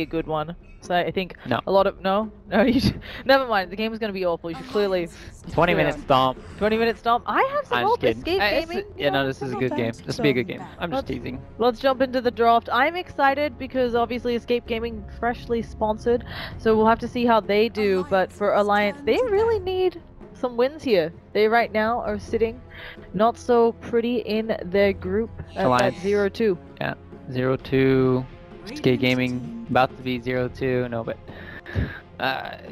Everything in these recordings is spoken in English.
a good one. So I think No. a lot of never mind. The game is going to be awful. You should clearly 20-minute stomp. 20-minute stomp. I have some I'm just hope. kidding. Escape gaming. Yeah, no, Yeah, this they're is a not good bad. game. This will be a good game. I'm just teasing. Let's jump into the draft. I'm excited because obviously Escape Gaming freshly sponsored, so we'll have to see how they do. But for Alliance, they really need some wins here. They right now are sitting not so pretty in their group at Alliance. that 0-2. Yeah, 0-2. Escape Gaming about to be 0-2. No, but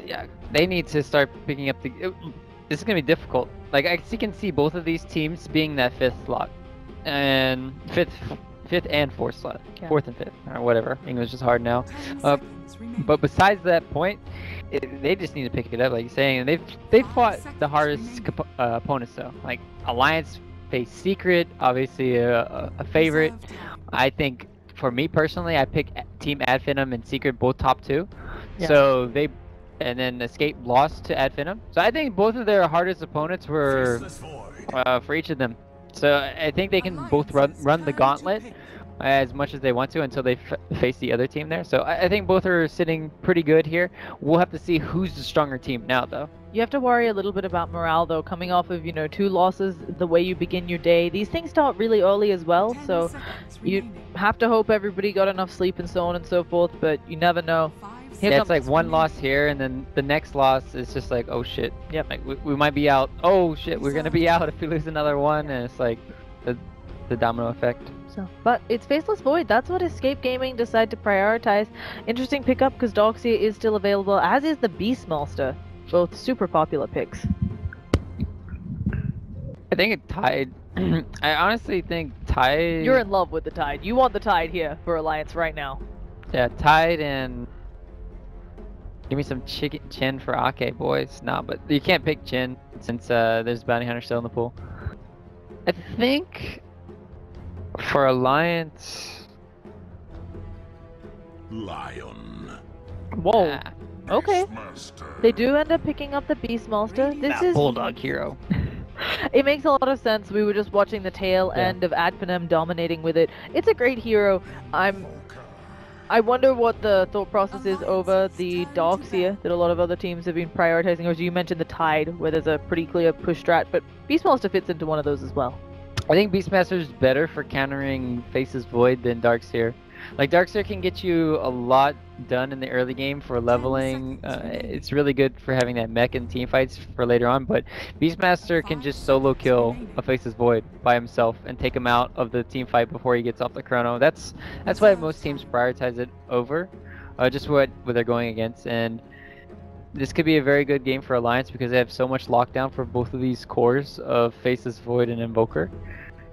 yeah, they need to start picking up the. This is gonna be difficult. Like you can see both of these teams being that fifth slot, and fifth and fourth slot, fourth and fifth, or whatever. English is hard now. But besides that point, they just need to pick it up, like you're saying. And they've fought the hardest opponents though. Like Alliance faced Secret, obviously a favorite. I think for me personally, I pick Team Adfinum and Secret both top 2. Yeah. So and then Escape lost to Adfinum. So I think both of their hardest opponents were for each of them. So I think they can both run the gauntlet as much as they want to until they face the other team there. So I think both are sitting pretty good here. We'll have to see who's the stronger team now, though. You have to worry a little bit about morale, though, coming off of, 2 losses, the way you begin your day. These things start really early as well, so you have to hope everybody got enough sleep and so on and so forth, but you never know. Yeah, it's like one loss here, and then the next loss is just like, oh shit. Yep. Like we might be out. Oh shit, we're gonna be out if we lose another one, and it's like the domino effect. So, but it's Faceless Void. That's what Escape Gaming decided to prioritize. Interesting pickup because Doxia is still available, as is the Beastmaster. Both super popular picks. I think it Tide. I honestly think Tide. You're in love with the Tide. You want the Tide here for Alliance right now. Yeah, Tide and. Give me some Chin for Ake, boys. Nah, but you can't pick Chin since there's Bounty Hunter still in the pool. I think for Alliance... Lion. Whoa. Okay. They do end up picking up the Beastmaster. This is Bulldog hero. It makes a lot of sense. We were just watching the tail end of Adfinum dominating with it. It's a great hero. I wonder what the thought process is over the Doxia that a lot of other teams have been prioritizing. Or as you mentioned, the Tide, where there's a pretty clear push strat, but Beastmaster fits into one of those as well. I think Beastmaster is better for countering Faceless Void than Darkseer. Like Darkseer can get you a lot done in the early game for leveling. It's really good for having that mech and team fights for later on, but Beastmaster can just solo kill a Faceless Void by himself and take him out of the team fight before he gets off the chrono. That's why most teams prioritize it over just what they're going against. And this could be a very good game for Alliance because they have so much lockdown for both of these cores of Faceless Void and Invoker.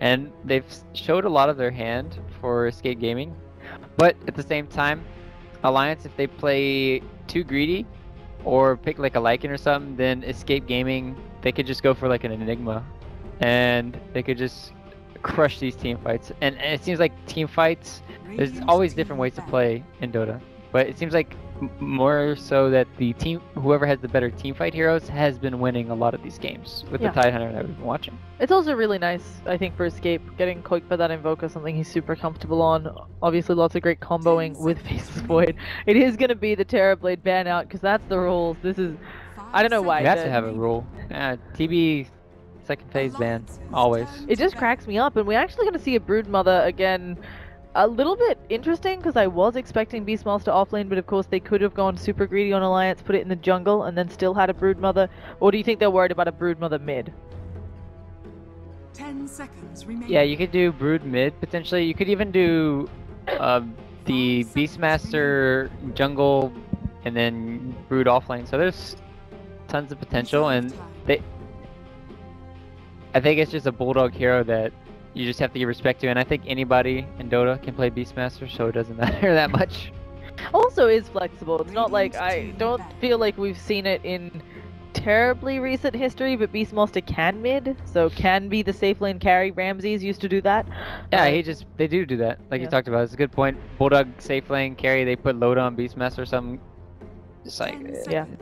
And they've showed a lot of their hand for Escape Gaming. But at the same time, Alliance, if they play too greedy or pick like a Lycan or something, then Escape Gaming, they could just go for like an Enigma. And they could just crush these team fights. And it seems like team fights, there's always different ways to play in Dota. But it seems like more so that the team, whoever has the better team fight heroes, has been winning a lot of these games with the Tide Hunter that we've been watching. It's also really nice, I think, for Escape, getting coiked by that Invoker, something he's super comfortable on. Obviously, lots of great comboing with Faceless Void. It is going to be the Terrorblade ban out, because that's the rules. This is... I don't know why. You have to have a rule. TB second phase ban, always. It just cracks me up, and we're actually going to see a Broodmother again. A little bit interesting, because I was expecting Beastmaster offlane, but of course they could have gone super greedy on Alliance, put it in the jungle, and then still had a Broodmother. Or do you think they're worried about a Broodmother mid? 10 seconds remaining. Yeah, you could do Brood mid, potentially. You could even do the Beastmaster jungle, and then Brood offlane. So there's tons of potential, and I think it's just a Bulldog hero that you just have to give respect to, and I think anybody in Dota can play Beastmaster, so it doesn't matter that much. Also is flexible. It's not like, I don't feel like we've seen it in terribly recent history, but Beastmaster can mid, so can be the safe lane carry. Ramses used to do that. Yeah, they do that, like you talked about. It's a good point. Bulldog safe lane carry, they put load on Beastmaster or something. Just like,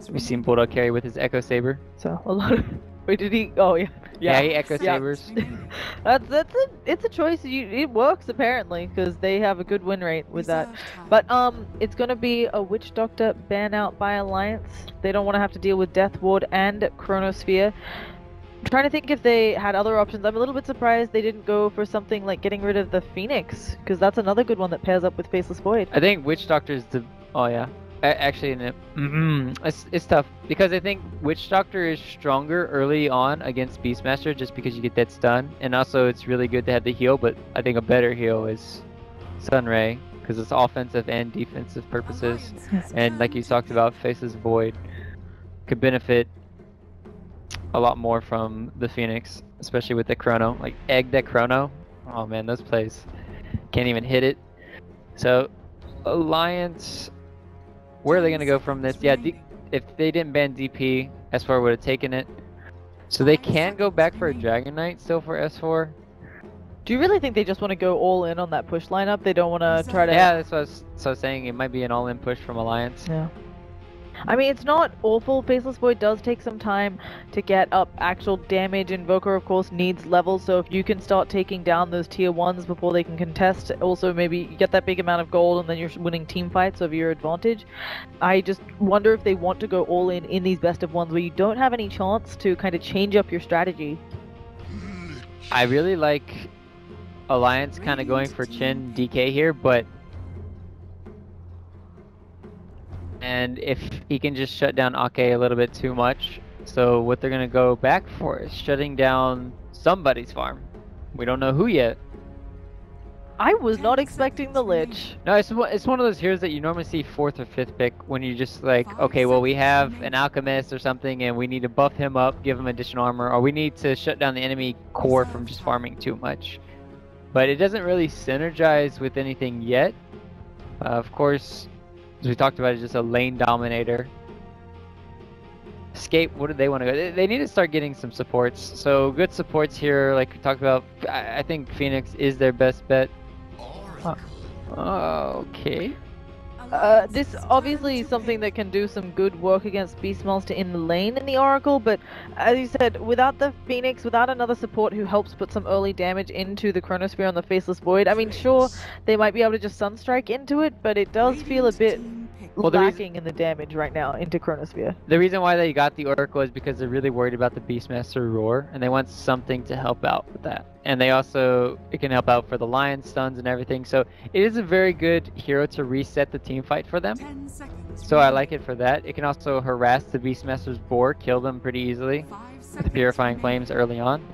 we've seen Bulldog carry with his Echo Saber. So, a lot of... Wait, did he... Oh, yeah. Yeah, he Echo Sabers. It's a choice. It works apparently because they have a good win rate with that. But it's gonna be a Witch Doctor ban out by Alliance. They don't want to have to deal with Death Ward and Chronosphere. I'm trying to think if they had other options. I'm a little bit surprised they didn't go for something like getting rid of the Phoenix, because that's another good one that pairs up with Faceless Void. I think Witch Doctor's the... Oh, yeah. Actually, it's tough, because I think Witch Doctor is stronger early on against Beastmaster just because you get that stun, and also it's really good to have the heal, but I think a better heal is Sunray, because it's offensive and defensive purposes, and like you talked about, Faceless Void could benefit a lot more from the Phoenix, especially with the Chrono. Like, egg that Chrono. Oh man, those plays. Can't even hit it. So, Alliance, where are they going to go from this? Yeah, if they didn't ban DP, S4 would have taken it. So they can go back for a Dragon Knight still for S4. Do you really think they just want to go all in on that push lineup? They don't want to try to... Yeah, that's what I was saying. It might be an all-in push from Alliance. Yeah. I mean, it's not awful. Faceless Void does take some time to get up actual damage. Invoker, of course, needs levels, so if you can start taking down those tier 1s before they can contest, also maybe get that big amount of gold and then you're winning team fights over your advantage. I just wonder if they want to go all in these best of ones where you don't have any chance to kind of change up your strategy. I really like Alliance kind of going for Chin DK here, but... And if he can just shut down Ake a little bit too much, so what they're gonna go back for is shutting down somebody's farm. We don't know who yet. I was not expecting the Lich. No, it's one of those heroes that you normally see 4th or 5th pick when you just like, okay, well we have an Alchemist or something and we need to buff him up, give him additional armor, or we need to shut down the enemy core from just farming too much. But it doesn't really synergize with anything yet. Of course, as we talked about, it's just a lane dominator. Escape, what do they want to go? They need to start getting some supports. So good supports here, like we talked about. I think Phoenix is their best bet. Okay. This obviously is something that can do some good work against Beastmaster in the lane in the Oracle, but as you said, without the Phoenix, without another support who helps put some early damage into the Chronosphere on the Faceless Void, I mean, sure, they might be able to just Sunstrike into it, but it does feel a bit lacking in the damage right now into Chronosphere. The reason why they got the Oracle is because they're really worried about the Beastmaster Roar, and they want something to help out with that. And they also, it can help out for the Lion stuns and everything, so it is a very good hero to reset the team fight for them. So I like it for that. It can also harass the Beastmaster's board, kill them pretty easily with Purifying Flames early on.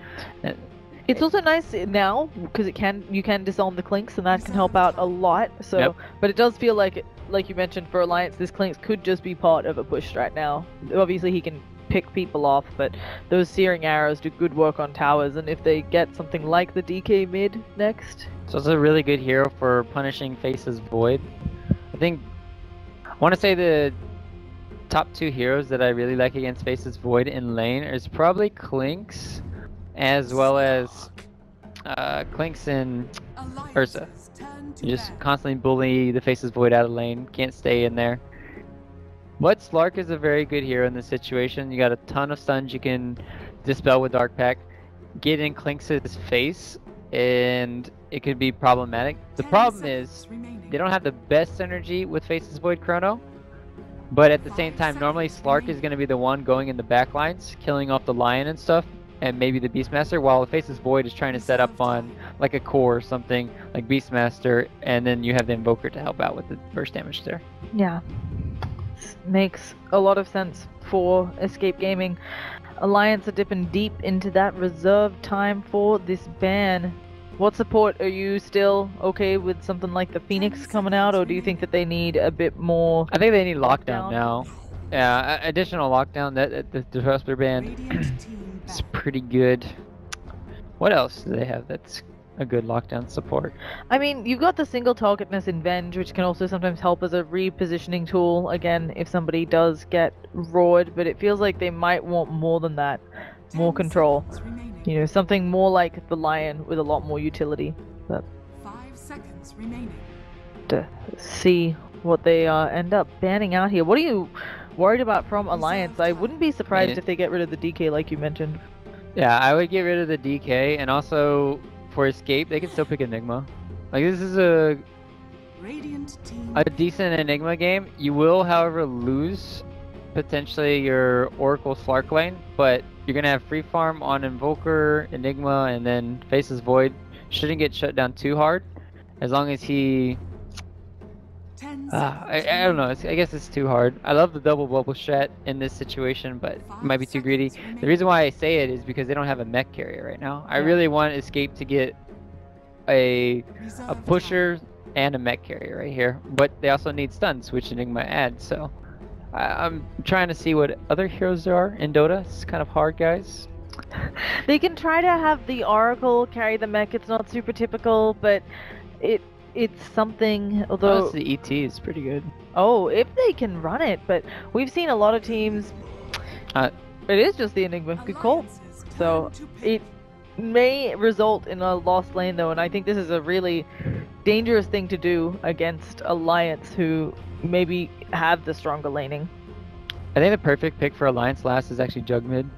It's also nice now because you can disarm the Clinks, and that can help out a lot. So, Yep. But it does feel like you mentioned, for Alliance, this Clinks could just be part of a push right now. Obviously, he can pick people off, but those Searing Arrows do good work on towers, and if they get something like the DK mid next... So it's a really good hero for punishing Faceless Void. I want to say the top 2 heroes that I really like against Faceless Void in lane is probably Clinks, as well as Clinks and Ursa. You just constantly bully the Faceless Void out of lane, can't stay in there. But Slark is a very good hero in this situation. You got a ton of stuns you can dispel with Dark Pact, get in Clinks' face, and it could be problematic. The problem is, they don't have the best synergy with Faceless Void Chrono, but at the same time, normally Slark is going to be the one going in the back lines, killing off the Lion and stuff, and maybe the Beastmaster, while the Faceless Void is trying to set up on like a core or something like Beastmaster, and then you have the Invoker to help out with the burst damage there. Yeah. Makes a lot of sense for Escape Gaming. Alliance are dipping deep into that reserved time for this ban. What support, are you still okay with something like the Phoenix coming out, or do you think that they need a bit more? I think they need lockdown now. Yeah, additional lockdown. That the Disruptor ban is pretty good. What else do they have that's a good lockdown support? I mean, you've got the single targetness in Venge, which can also sometimes help as a repositioning tool, again, if somebody does get roared, but it feels like they might want more than that. More control. You know, something more like the Lion with a lot more utility. But 5 seconds remaining. To see what they end up banning out here. What are you worried about from Alliance? I wouldn't be surprised if they get rid of the DK like you mentioned. Yeah, I would get rid of the DK, and also for escape, they can still pick Enigma. Like this is Radiant team. a decent Enigma game. You will, however, lose potentially your Oracle Slark lane, but you're gonna have free farm on Invoker, Enigma, and then Faceless Void. Shouldn't get shut down too hard, as long as he. 10 I seconds don't know. remaining. I guess it's too hard. I love the double bubble strat in this situation, but it might be too greedy. 5 seconds The reason why I say it is because they don't have a mech carrier right now. I Yeah. really want Escape to get a Reserve pusher and a mech carrier right here, but they also need stuns, which Enigma adds. So I'm trying to see what other heroes there are in Dota. It's kind of hard, guys. They can try to have the Oracle carry the mech. It's not super typical, but it's something. Although Oh, the ET is pretty good. oh, if they can run it, but we've seen a lot of teams. It is just the Enigma. Good call. Alliances So turn to pay. it may result in a lost lane though, and I think this is a really dangerous thing to do against Alliance, who maybe have the stronger laning. I think the perfect pick for Alliance last is actually Jug mid.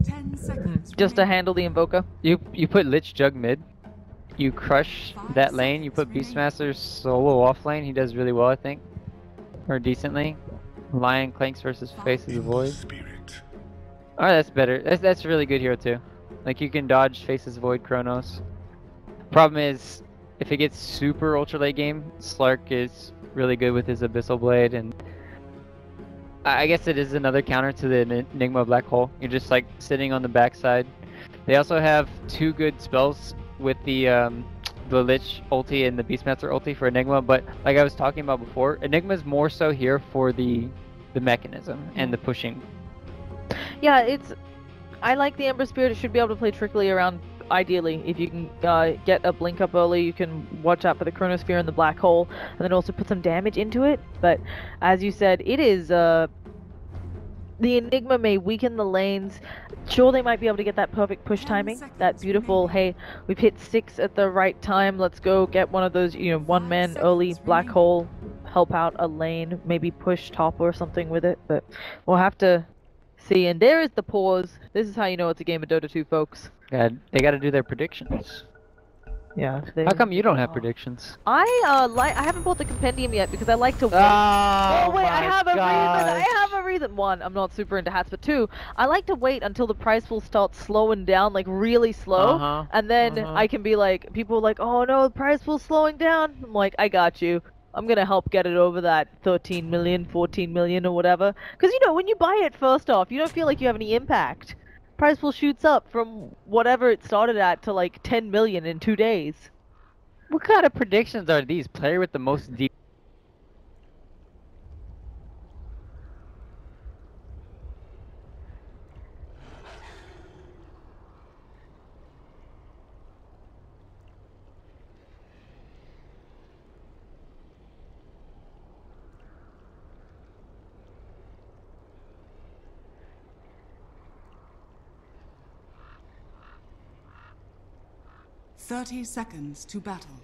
10 seconds. Just to remaining. handle the Invoker. You put Lich Jug mid. You crush that lane. You put Beastmaster solo off lane. He does really well, I think, or decently. Lion Clanks versus Faces of Void. Alright, that's better. That's a really good hero too. Like you can dodge Faces Void Chronos. Problem is, if it gets super ultra late game, Slark is really good with his Abyssal Blade, and I guess it is another counter to the Enigma Black Hole. You're just like sitting on the backside. They also have two good spells with the Lich ulti and the Beastmaster ulti for Enigma, but like I was talking about before, Enigma's more so here for the mechanism and the pushing. Yeah, I like the Ember Spirit. It should be able to play trickily around. Ideally, if you can get a blink up early, you can watch out for the Chronosphere and the Black Hole, and then also put some damage into it. But as you said, it is the Enigma may weaken the lanes. Sure, they might be able to get that perfect push 10 timing, seconds that beautiful, hey, we've hit 6 at the right time, let's go get one of those, one man 5 early seconds Black remaining. Hole, help out a lane, maybe push top or something with it, but we'll have to see. And there is the pause. This is how you know it's a game of Dota 2, folks. God, they got to do their predictions. Yeah. How come you don't have predictions? I haven't bought the compendium yet because I like to wait. Oh, Wait, I have a reason. I gosh. have a reason. One, I'm not super into hats, but two, I like to wait until the price will start slowing down, like really slow, Uh-huh, and then uh-huh. I can be like, people are like, oh no, the price pool's slowing down. I'm like, I got you. I'm gonna help get it over that 13 million, 14 million, or whatever. Because when you buy it first off, you don't feel like you have any impact. Price pool shoots up from whatever it started at to like 10 million in 2 days. What kind of predictions are these? Player with the most deep. Thirty seconds to battle.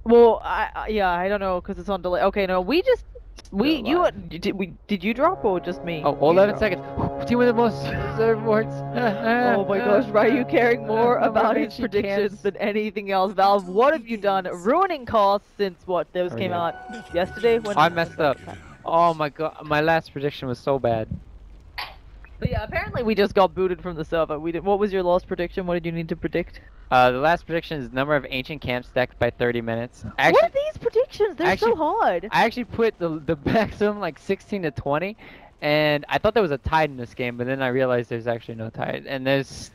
Well, yeah, I don't know because it's on delay. Okay, no, did you drop or just me? Oh, 11 seconds. Team with the most rewards. Oh my gosh, Ryu caring more about his She predictions can't- than anything else. Valve, what have you done? Ruining costs since what? Those came yeah. out yesterday when. I messed up. Oh my god, my last prediction was so bad. But yeah, apparently we just got booted from the server. We did. What was your last prediction? What did you need to predict? The last prediction is number of ancient camps stacked by 30 minutes. What Actually, are these predictions? They're so hard. I actually put the maximum like 16 to 20, and I thought there was a tide in this game, but then I realized there's actually no tide, and there's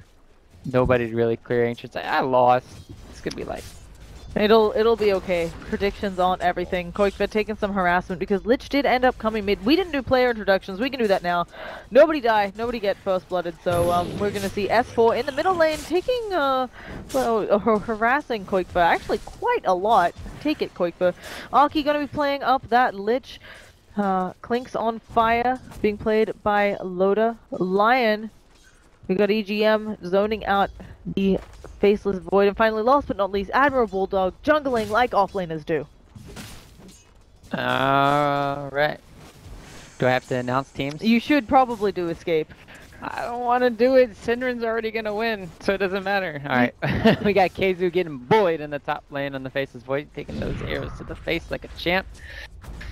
nobody to really clear ancients. I lost. It's gonna be like. It'll be okay. Predictions on everything. Qualifier taking some harassment because Lich did end up coming mid. We didn't do player introductions. We can do that now. Nobody die. Nobody get first blooded. So we're gonna see S4 in the middle lane taking harassing Qualifier actually quite a lot. Take it, Qualifier. Aki gonna be playing up that Lich. Clinks on fire being played by Loda. Lion. We got EGM zoning out the Faceless Void, and finally, last but not least, Admiral Bulldog, jungling like offlaners do. Alright. Do I have to announce teams? You should probably do Escape. I don't want to do it. Syndren's already going to win, so it doesn't matter. Alright. We got Keizu getting bullied in the top lane on the Faceless Void, taking those arrows to the face like a champ.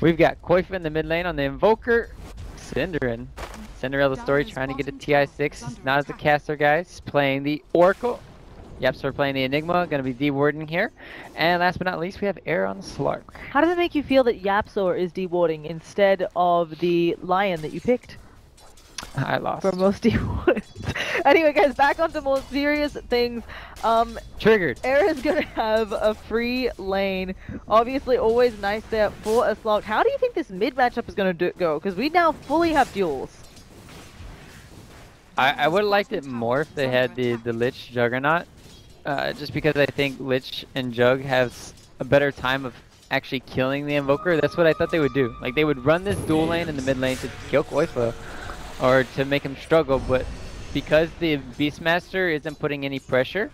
We've got Qualifier in the mid lane on the Invoker. Syndren. Cinderella Story trying to get a TI6. Not as a caster, guys. Playing the Oracle. Yep, so we're playing the Enigma. Gonna be dewarding here. And last but not least, we have Air on the Slark. How does it make you feel that Yapsor is dewarding instead of the Lion that you picked? I lost. For most dewards. Anyway, guys, back onto more serious things. Triggered. Air is gonna have a free lane. Obviously, always nice there for a slog. How do you think this mid matchup is gonna go? Because we now fully have duels. I would have liked it more if they had the Lich Juggernaut. Just because I think Lich and Jug has a better time of actually killing the Invoker. That's what I thought they would do. Like, they would run this dual lane in the mid lane to kill Koifa, or to make him struggle, but because the Beastmaster isn't putting any pressure,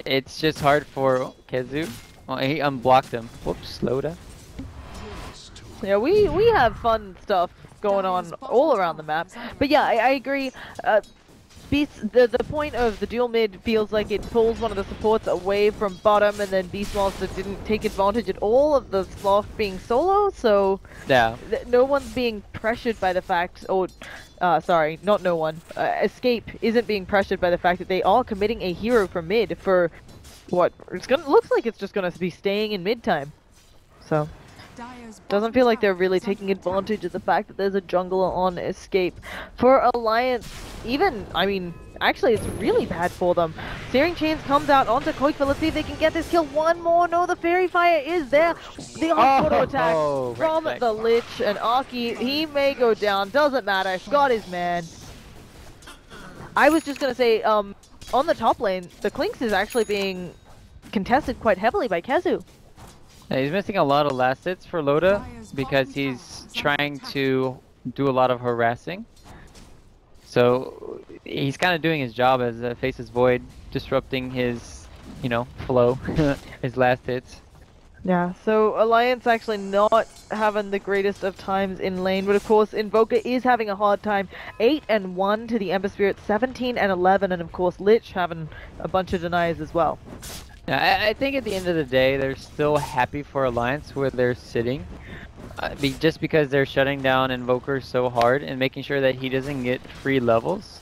it's just hard for Kezu. Well, he unblocked him. Whoops, slow down. Yeah, we have fun stuff going on all around the map. But yeah, I agree. The point of the dual mid feels like it pulls one of the supports away from bottom, and then Beastmaster didn't take advantage at all of the Sloth being solo, so yeah, no one's being pressured by the fact, or sorry, not no one. Escape isn't being pressured by the fact that they are committing a hero from mid for what looks like it's just gonna be staying in mid time. So doesn't feel like they're really taking advantage of the fact that there's a jungler on Escape. For Alliance, even, I mean, actually it's really bad for them. Searing Chains comes out onto Koifa. Let's see if they can get this kill. One more. No, the Fairy Fire is there. The auto attack from the Lich, and Aki, he may go down. Doesn't matter. Got his man. I was just gonna say, on the top lane, the Clinks is actually being contested quite heavily by Kezu. Yeah, he's missing a lot of last hits for Loda because he's trying to do a lot of harassing. So he's kind of doing his job as a Faceless Void, disrupting his, you know, flow, his last hits. Yeah, so Alliance actually not having the greatest of times in lane, but of course Invoker is having a hard time. 8-1 to the Ember Spirit, 17-11, and of course Lich having a bunch of denies as well. Yeah, I think at the end of the day, they're still happy for Alliance where they're sitting. Just because they're shutting down Invoker so hard and making sure that he doesn't get free levels.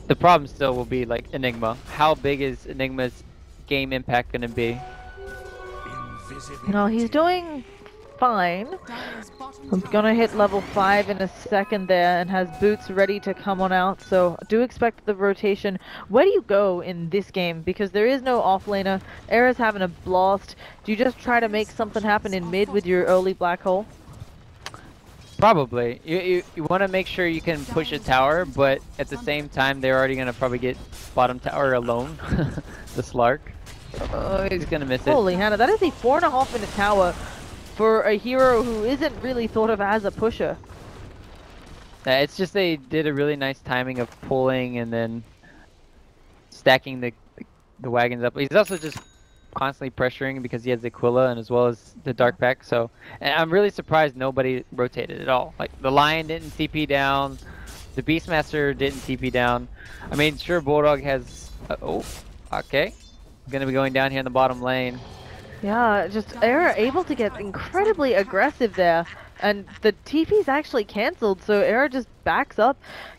The problem still will be like Enigma. How big is Enigma's game impact going to be? No, he's doing fine. I'm gonna hit level 5 in a second there, and has boots ready to come on out, so do expect the rotation. Where do you go in this game? Because there is no offlaner. Era's having a blast. Do you just try to make something happen in mid with your early black hole? Probably. You want to make sure you can push a tower, but at the same time they're already going to probably get bottom tower alone. The Slark. Oh, he's going to miss it. Holy Hannah, that is a 4.5 minute tower for a hero who isn't really thought of as a pusher. It's just they did a really nice timing of pulling and then stacking the wagons up. He's also just constantly pressuring because he has the Aquila and as well as the Dark Pack. So, and I'm really surprised nobody rotated at all. Like the Lion didn't TP down, the Beastmaster didn't TP down. I mean, sure, Bulldog has. Oh, okay. Gonna be going down here in the bottom lane. Yeah, just Era able to get incredibly aggressive there, and the TP's actually cancelled, so Era just backs up,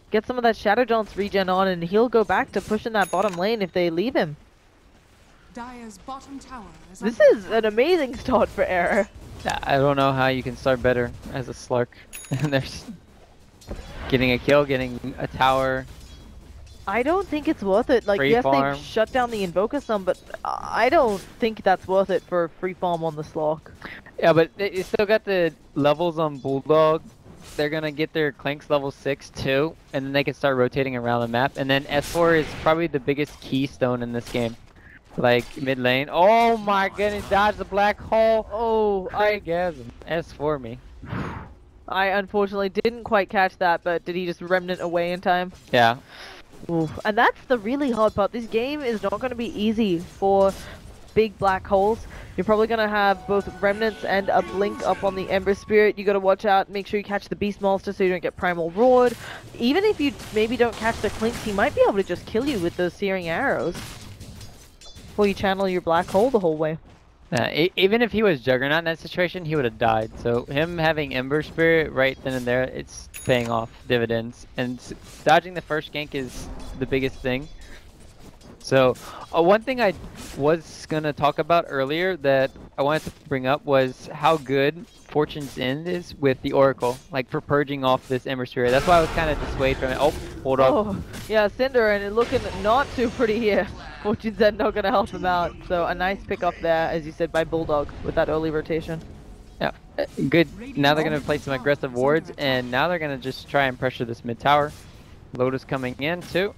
gets some of that Shadow Dance regen on, and he'll go back to pushing that bottom lane if they leave him. This is an amazing start for Era. I don't know how you can start better as a Slark. There's getting a kill, getting a tower. I don't think it's worth it. Like, free yes, farm. they've shut down the Invoker some, but I don't think that's worth it for free farm on the Slark. Yeah, but they still got the levels on Bulldog. They're gonna get their Clanks level 6 too, and then they can start rotating around the map. And then S4 is probably the biggest keystone in this game. Like, mid lane. Oh my goodness, dodge the black hole. Oh, Craigasm. S4 me. I unfortunately didn't quite catch that, but did he just remnant away in time? Yeah. Oof. And that's the really hard part. This game is not going to be easy for big black holes. You're probably going to have both remnants and a blink up on the Ember Spirit. You got to watch out, make sure you catch the Beast Monster so you don't get Primal Roared. Even if you maybe don't catch the Clinks, he might be able to just kill you with those Searing Arrows before you channel your black hole the whole way. Even if he was Juggernaut in that situation, he would have died. So him having Ember Spirit right then and there, it's paying off dividends. And dodging the first gank is the biggest thing. So one thing I was going to talk about earlier that I wanted to bring up was how good Fortune's End is with the Oracle, like for purging off this Ember Spirit. That's why I was kind of dissuaded from it. Oh, hold up. Oh, yeah, Cinder, and it looking not too pretty here. Fortune's End not going to help him out. So a nice pick up there, as you said, by Bulldog with that early rotation. Yeah, good. Now they're going to play some aggressive wards, and now they're going to just try and pressure this mid tower. Lotus coming in too.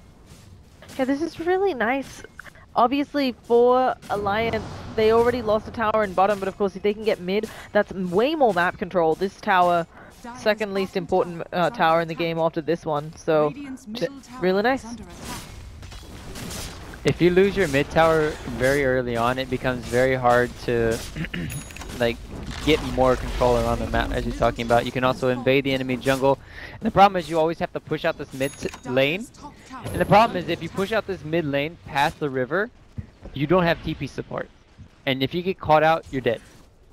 Yeah, this is really nice. Obviously, for Alliance, they already lost a tower in bottom, but of course, if they can get mid, that's way more map control. This tower, second least important tower in the game after this one, so really nice. If you lose your mid tower very early on, it becomes very hard to like get more control around the map, as you're talking about. You can also invade the enemy jungle, and the problem is you always have to push out this mid lane. And the problem is if you push out this mid lane past the river, you don't have TP support. And if you get caught out, you're dead.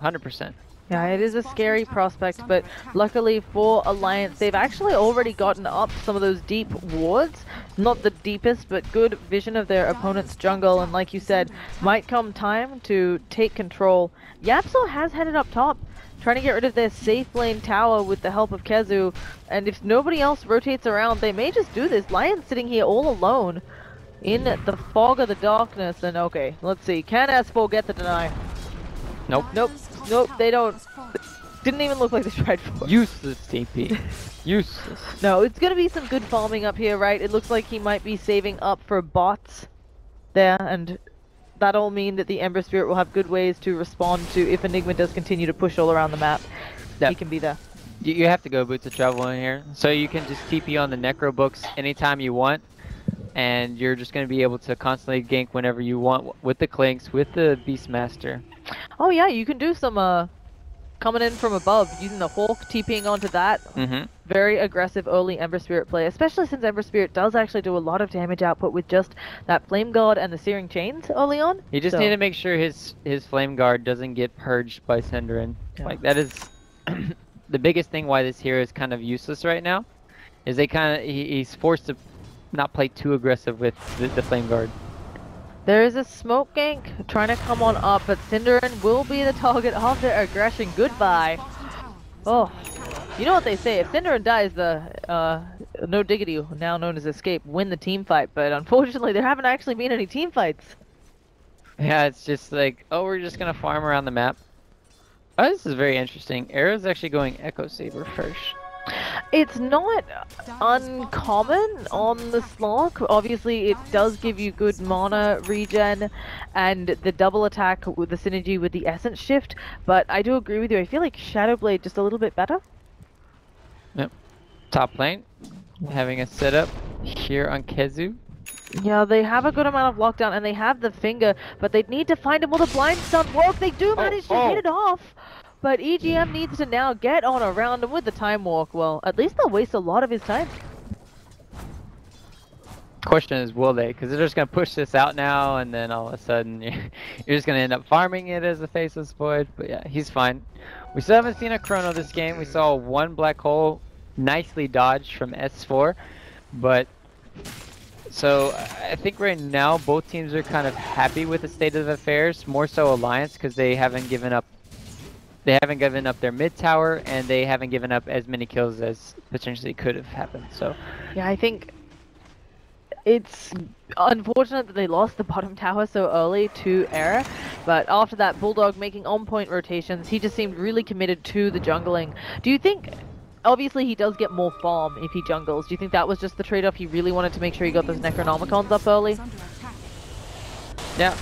100%. Yeah, it is a scary prospect, but luckily for Alliance, they've actually already gotten up some of those deep wards. Not the deepest, but good vision of their opponent's jungle, and like you said, might come time to take control. Yapso has headed up top, trying to get rid of their safe lane tower with the help of Kezu, and if nobody else rotates around, they may just do this. Lion's sitting here all alone in the fog of the darkness, and okay, let's see. Can S4 get the deny? Nope. Nope, they don't. Didn't even look like they tried for it. Useless TP. Useless. No, it's gonna be some good farming up here, right? It looks like he might be saving up for bots there, and that'll mean that the Ember Spirit will have good ways to respond to if Enigma does continue to push all around the map. Yep. He can be there. You have to go Boots of Travel in here, so you can just TP on the Necro books anytime you want, and you're just going to be able to constantly gank whenever you want with the Clinks, with the Beastmaster. Oh yeah, you can do some coming in from above, using the Hawk, TPing onto that. Very aggressive early Ember Spirit play, especially since Ember Spirit does actually do a lot of damage output with just that Flame Guard and the Searing Chains early on. You just need to make sure his Flame Guard doesn't get purged by Synderen. Yeah. Like, that is the biggest thing why this hero is kind of useless right now, is he's forced to not play too aggressive with the Flame Guard. There is a smoke gank trying to come on up, but Synderen will be the target of their aggression. Goodbye. Oh, you know what they say, if Synderen dies, the No Diggity, now known as Escape, win the team fight, but unfortunately there haven't actually been any team fights. Yeah, it's just like, oh, we're just gonna farm around the map. Oh, this is very interesting. Arrow's actually going Echo Saber first. It's not uncommon on the Slark. Obviously, it does give you good mana regen and the double attack with the synergy with the Essence Shift, but I do agree with you. I feel like Shadowblade just a little bit better. Yep. Top lane, having a setup here on Kezu. Yeah, they have a good amount of lockdown and they have the finger, but they need to find him. Will the blind stun work? They do manage to hit it off! But EGM needs to now get on around him with the time walk. Well, at least they'll waste a lot of his time. Question is, will they? Because they're just going to push this out now, and then all of a sudden you're just going to end up farming it as a Faceless Void. But yeah, he's fine. We still haven't seen a Chrono this game. We saw one black hole nicely dodged from S4. But so I think right now both teams are kind of happy with the state of affairs. More so Alliance, because they haven't given up. They haven't given up their mid tower, and they haven't given up as many kills as potentially could have happened. So yeah, I think it's unfortunate that they lost the bottom tower so early to Era, but after that, Bulldog making on-point rotations, he just seemed really committed to the jungling. Do you think, obviously he does get more farm if he jungles, do you think that was just the trade-off? He really wanted to make sure he got those Necronomicons up early? Yeah,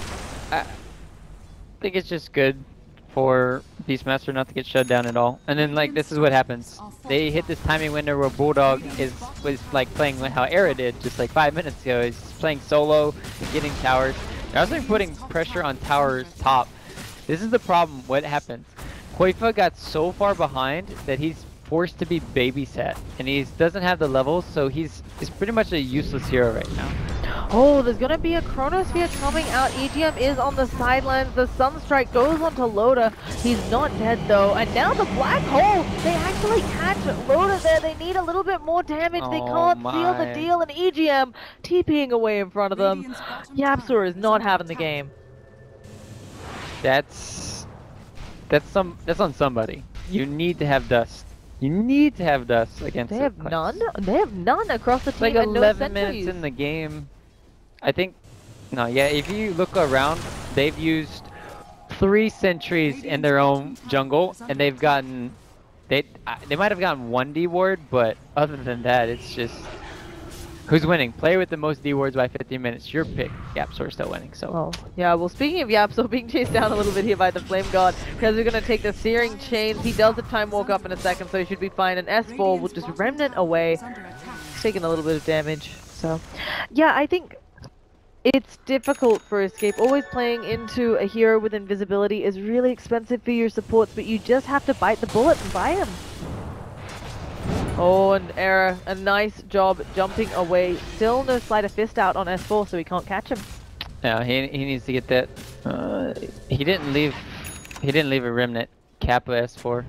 I think it's just good for Beastmaster not to get shut down at all. And then like this is what happens. They hit this timing window where Bulldog was like playing how Era did just like 5 minutes ago. He's playing solo, getting towers. They're also putting pressure on towers top. This is the problem. What happens? Qualifier got so far behind that he's forced to be babysat, and he doesn't have the levels, so he's pretty much a useless hero right now. Oh, there's gonna be a Chronosphere coming out. EGM is on the sidelines. The Sunstrike goes onto Loda. He's not dead though. And now the Black Hole. They actually catch Loda there. They need a little bit more damage. They can't seal the deal. And EGM TPing away in front of them. Yapzor is not having the game. That's on somebody. You need to have dust. You need to have dust against They have none? They have none across the team. Like and 11 no minutes in the game. I think, no, yeah, if you look around, they've used 3 sentries in their own jungle, and they've gotten, they might have gotten 1 D ward, but other than that, it's just, who's winning? Player with the most D wards by 50 minutes. Your pick. Yapzor still winning, so. Oh, yeah, well, speaking of Yapzor being chased down a little bit here by the Flame God, because we're going to take the Searing Chains. He does the Time Walk up in a second, so he should be fine. And S4 will just Remnant away. He's taking a little bit of damage, so. Yeah, I think it's difficult for Escape. Always playing into a hero with invisibility is really expensive for your supports, but you just have to bite the bullet and buy him. Oh, and Era, a nice job jumping away. Still no Sleight of Fist out on S4, so he can't catch him. Yeah, he needs to get that. He didn't leave a remnant. Kappa S4.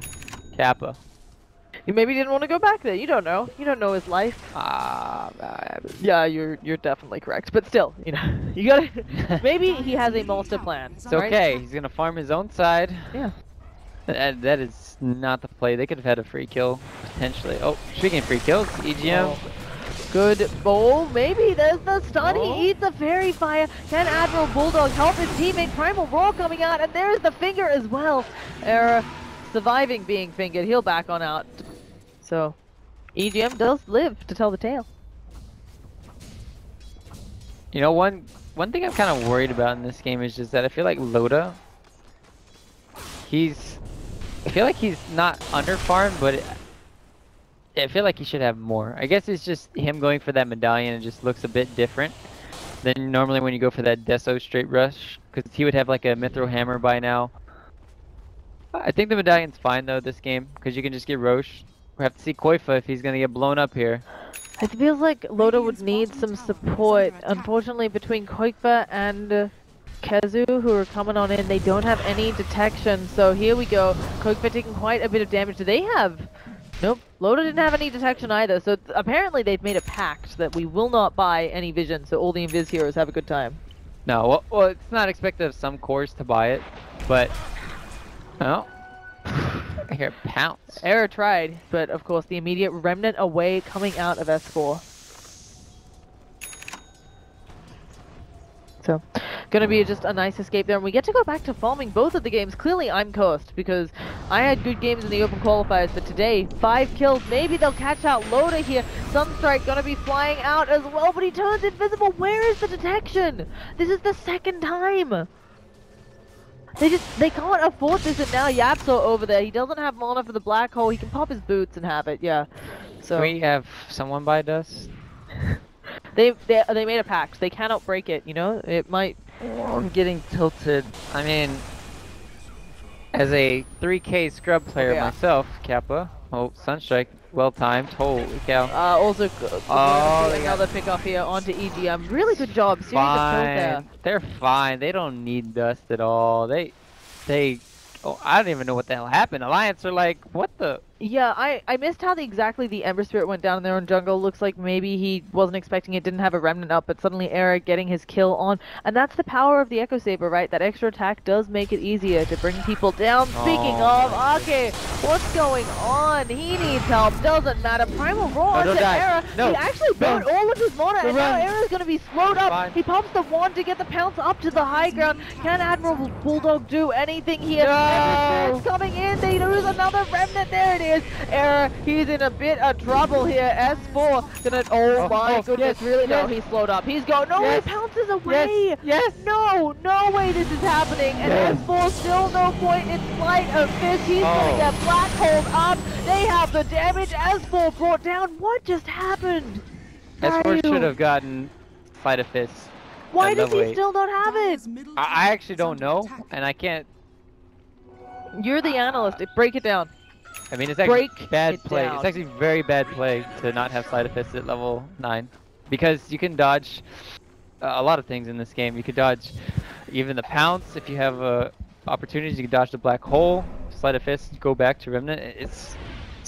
Kappa. You maybe didn't want to go back there. You don't know. You don't know his life. Yeah, you're definitely correct. But still, you know, you gotta. Maybe he has a monster plan. It's okay. He's gonna farm his own side. Yeah. That is not the play. They could have had a free kill potentially. Oh, speaking of free kills, EGM. Oh. Good bowl. Maybe there's the stun. Oh. He eats the Fairy Fire. Can Admiral Bulldog help his teammate? Primal Roar coming out, and there's the finger as well. Era surviving being fingered. He'll back on out. So, EGM does live to tell the tale. You know, one thing I'm kind of worried about in this game is just that I feel like Loda, I feel like he's not under farmed, but I feel like he should have more. I guess it's just him going for that medallion. It just looks a bit different than normally when you go for that Deso straight rush, because he would have like a Mithril Hammer by now. I think the medallion's fine though this game, because you can just get Roche. We have to see Koifa if he's gonna get blown up here. It feels like Loda would need some support. Unfortunately, between Koifa and Kezu, who are coming on in, they don't have any detection. So here we go. Koifa taking quite a bit of damage. Do they have? Nope. Loda didn't have any detection either. So apparently they've made a pact that we will not buy any vision. So all the Invis heroes have a good time. No, well, it's not expected of some cores to buy it, but no. I hear pounce. Era tried, but of course the immediate remnant away coming out of S4. So, gonna be just a nice escape there, and we get to go back to farming both of the games. Clearly I'm cursed, because I had good games in the open qualifiers, but today, 5 kills. Maybe they'll catch out Loda here. Sunstrike gonna be flying out as well, but he turns invisible. Where is the detection? This is the second time. They can't afford this, and now Yapzor over there. He doesn't have mana for the Black Hole. He can pop his boots and have it, yeah. So can we have someone buy dust? They made a pact. They cannot break it, you know? It might... Oh, I'm getting tilted. I mean, as a 3K scrub player myself, Kappa. Oh, Sunstrike, well timed. Holy cow. Also, another pick off here onto EGM. Really good job. Series of kills there. They're fine. They don't need dust at all. Oh, I don't even know what the hell happened. Alliance are like, what the? Yeah, I missed how exactly the Ember Spirit went down in their own jungle. Looks like maybe he wasn't expecting it, didn't have a remnant up, but suddenly Era getting his kill on. And that's the power of the Echo Saber, right? That extra attack does make it easier to bring people down. Speaking of, okay, what's going on? He needs help. Doesn't matter. Primal Roar onto Era. He actually burned all of his mana, and now Era's going to be slowed up. Fine. He pops the wand to get the pounce up to the high ground. Can Admiral Bulldog do anything here? No. Ember Spirit's coming in. They lose another remnant. There it is Error. He's in a bit of trouble here. S4 gonna. Oh my goodness, yes, really? No, yes. he's slowed up. He's going. No, Yes, he pounces away. yes. No, no way this is happening. And Yes. S4 still no point in sleight of fist. He's gonna get black hold up. They have the damage. S4 brought down. What just happened? S4 Ryu. should have gotten Fight of Fist. Why at does level he 8. still not have it? Dire's middle tower I actually is don't under know, attack. and I can't. You're the analyst. Break it down. I mean, it's actually Break bad it play. down. It's actually very bad play to not have Sleight of Fist at level 9. Because you can dodge a lot of things in this game. You could dodge even the pounce if you have opportunities. You can dodge the black hole, Sleight of Fist, go back to Remnant. It's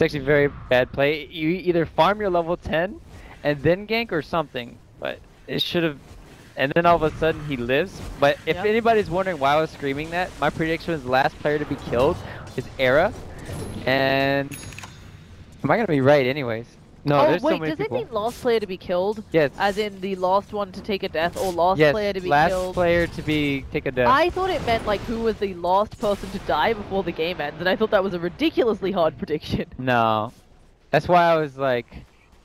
actually very bad play. You either farm your level 10 and then gank or something. But it should have. And then all of a sudden he lives. But if Yep. anybody's wondering why I was screaming that, my prediction was the last player to be killed is Era. And am I gonna be right anyways? No, Oh there's wait, so many does people. it mean last player to be killed? Yes. As in the last one to take a death, or last Yes, player to be last killed? player to take a death. I thought it meant like who was the last person to die before the game ends, and I thought that was a ridiculously hard prediction. No. That's why I was like,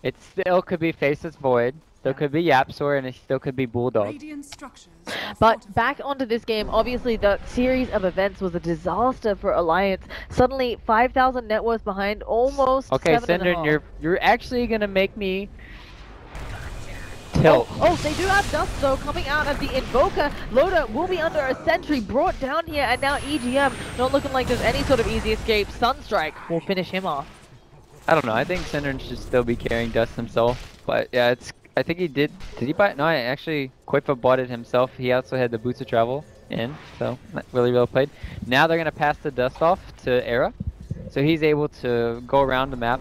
it still could be Faceless Void, still could be Yapsor, and it still could be Bulldog. Radiant structures are But fortified. back onto this game, obviously the series of events was a disaster for Alliance. Suddenly 5,000 net worth behind, almost Okay, 7.5. Cinder, you're actually gonna make me tilt. Oh, they do have Dust though coming out of the Invoker. Loda will be under a sentry brought down here, and now EGM not looking like there's any sort of easy escape. Sunstrike will finish him off. I don't know, I think Cinder should still be carrying Dust himself. But yeah, I think he did he buy it? No, actually, Quifa bought it himself. He also had the Boots of Travel in, so not really well played. Now they're gonna pass the Dust off to Era. So he's able to go around the map.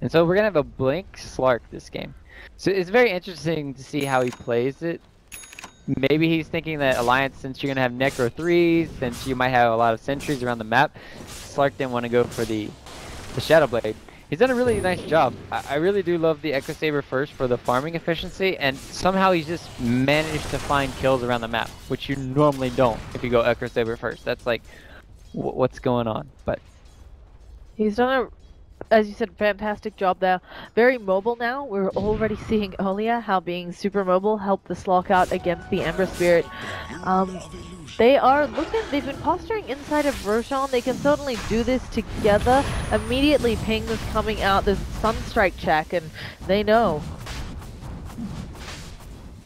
And so we're gonna have a Blink Slark this game. So it's very interesting to see how he plays it. Maybe he's thinking that Alliance, since you're gonna have Necro 3s, since you might have a lot of sentries around the map, Slark didn't want to go for the Shadow Blade. He's done a really nice job. I really do love the Echo Saber first for the farming efficiency, and somehow he's just managed to find kills around the map, which you normally don't if you go Echo Saber first. That's like, what's going on? But He's done a, as you said, fantastic job there. Very mobile now. We're already seeing earlier how being super mobile helped the Slok out against the Ember Spirit. They are looking, they've been posturing inside of Roshan. They can certainly do this together. Immediately ping is coming out, there's Sunstrike check, and they know.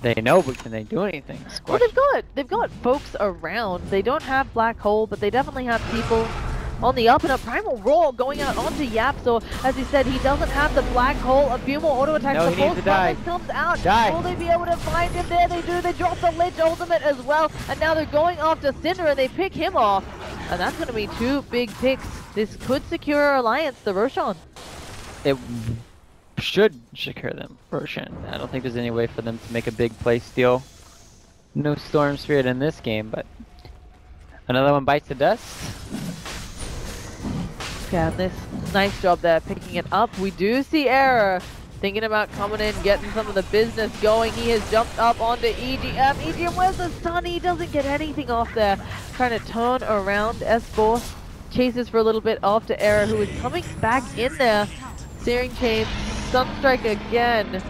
they know, but can they do anything? Well, they've got folks around. They don't have Black Hole, but they definitely have people on the up and up. Primal Roar going out onto Yapsor. As he said, he doesn't have the Black Hole. A few more auto attacks. No, The he needs Force to die. Butler comes out. Die. Will they be able to find him there? They do. They drop the Lich ultimate as well. And now they're going after Cinder and they pick him off. And that's going to be 2 big picks. This could secure our Alliance, the Roshan. It should secure them, Roshan. I don't think there's any way for them to make a big play steal. No Storm Spirit in this game, but another one bites the dust. Yeah, this nice job there picking it up. We do see Error thinking about coming in, getting some of the business going. He has jumped up onto EGM. EGM, where's the sun? He doesn't get anything off there. Trying to turn around. S4 chases for a little bit after Error, who is coming back in there. Searing Chain, Sunstrike again.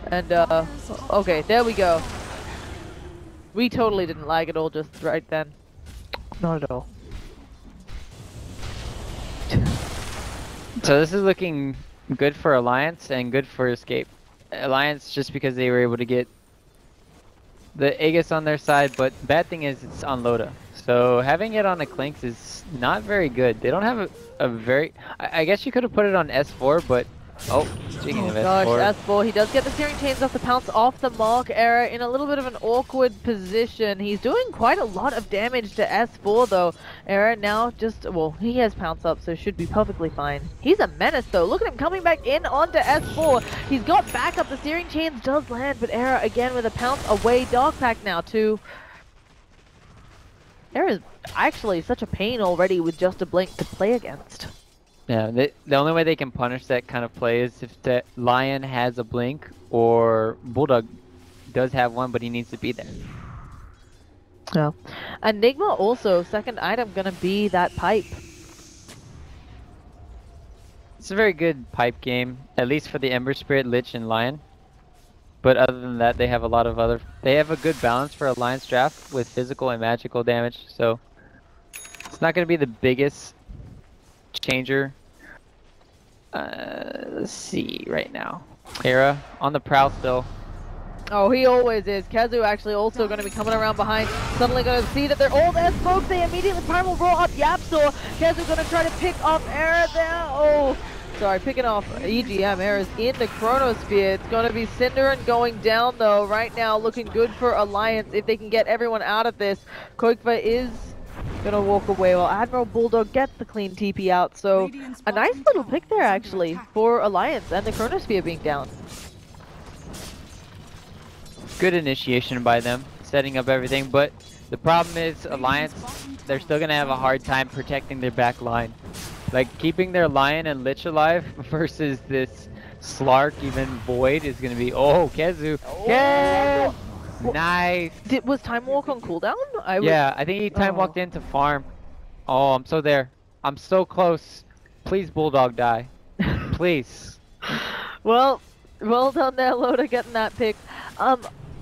And, okay, there we go. We totally didn't lag at all just right then. Not at all. So this is looking good for Alliance and good for Escape. Alliance just because they were able to get the Aegis on their side, but bad thing is it's on Loda. So having it on the Clinks is not very good. They don't have a very... I guess you could have put it on S4, but... Oh, speaking of Gosh, S4... S4, he does get the Searing Chains off the pounce off the mark. Error in a little bit of an awkward position. He's doing quite a lot of damage to S4 though. Error now just, well, he has pounce up, so should be perfectly fine. He's a menace though. Look at him coming back in onto S4. He's got backup. The Searing Chains does land, but Error again with a pounce away. Dark Pack now too. Error is actually such a pain already with just a blink to play against. Yeah, the only way they can punish that kind of play is if the Lion has a blink or Bulldog does have one, but he needs to be there. Yeah. Enigma also, second item, gonna be that pipe. It's a very good pipe game, at least for the Ember Spirit, Lich, and Lion. But other than that, they have a lot of other. They have a good balance for Alliance draft with physical and magical damage, so it's not going to be the biggest changer. Let's see right now. Hera on the prowl still. Oh, he always is. Kazu actually also going to be coming around behind. Suddenly going to see that they're all there, folks. They immediately primal roll up Yapstor. Kazu going to try to pick off Era there. Oh, sorry, picking off EGM. Era's in the Chronosphere. It's going to be Cinderin going down, though. Right now, looking good for Alliance if they can get everyone out of this. Qualifier is going to walk away while Admiral Bulldog gets the clean TP out. So, a nice little pick there, actually, for Alliance and the Chronosphere being down. Good initiation by them, setting up everything, but the problem is Alliance, they're still going to have a hard time protecting their back line. Like, keeping their Lion and Lich alive versus this Slark, even Void, is going to be... Oh, Kezu! Oh. Nice! Was Time Walk on cooldown? Yeah, I think he time walked in to farm. Oh, I'm so there. I'm so close. Please, Bulldog, die. Please. Well done there, Loda, getting that pick.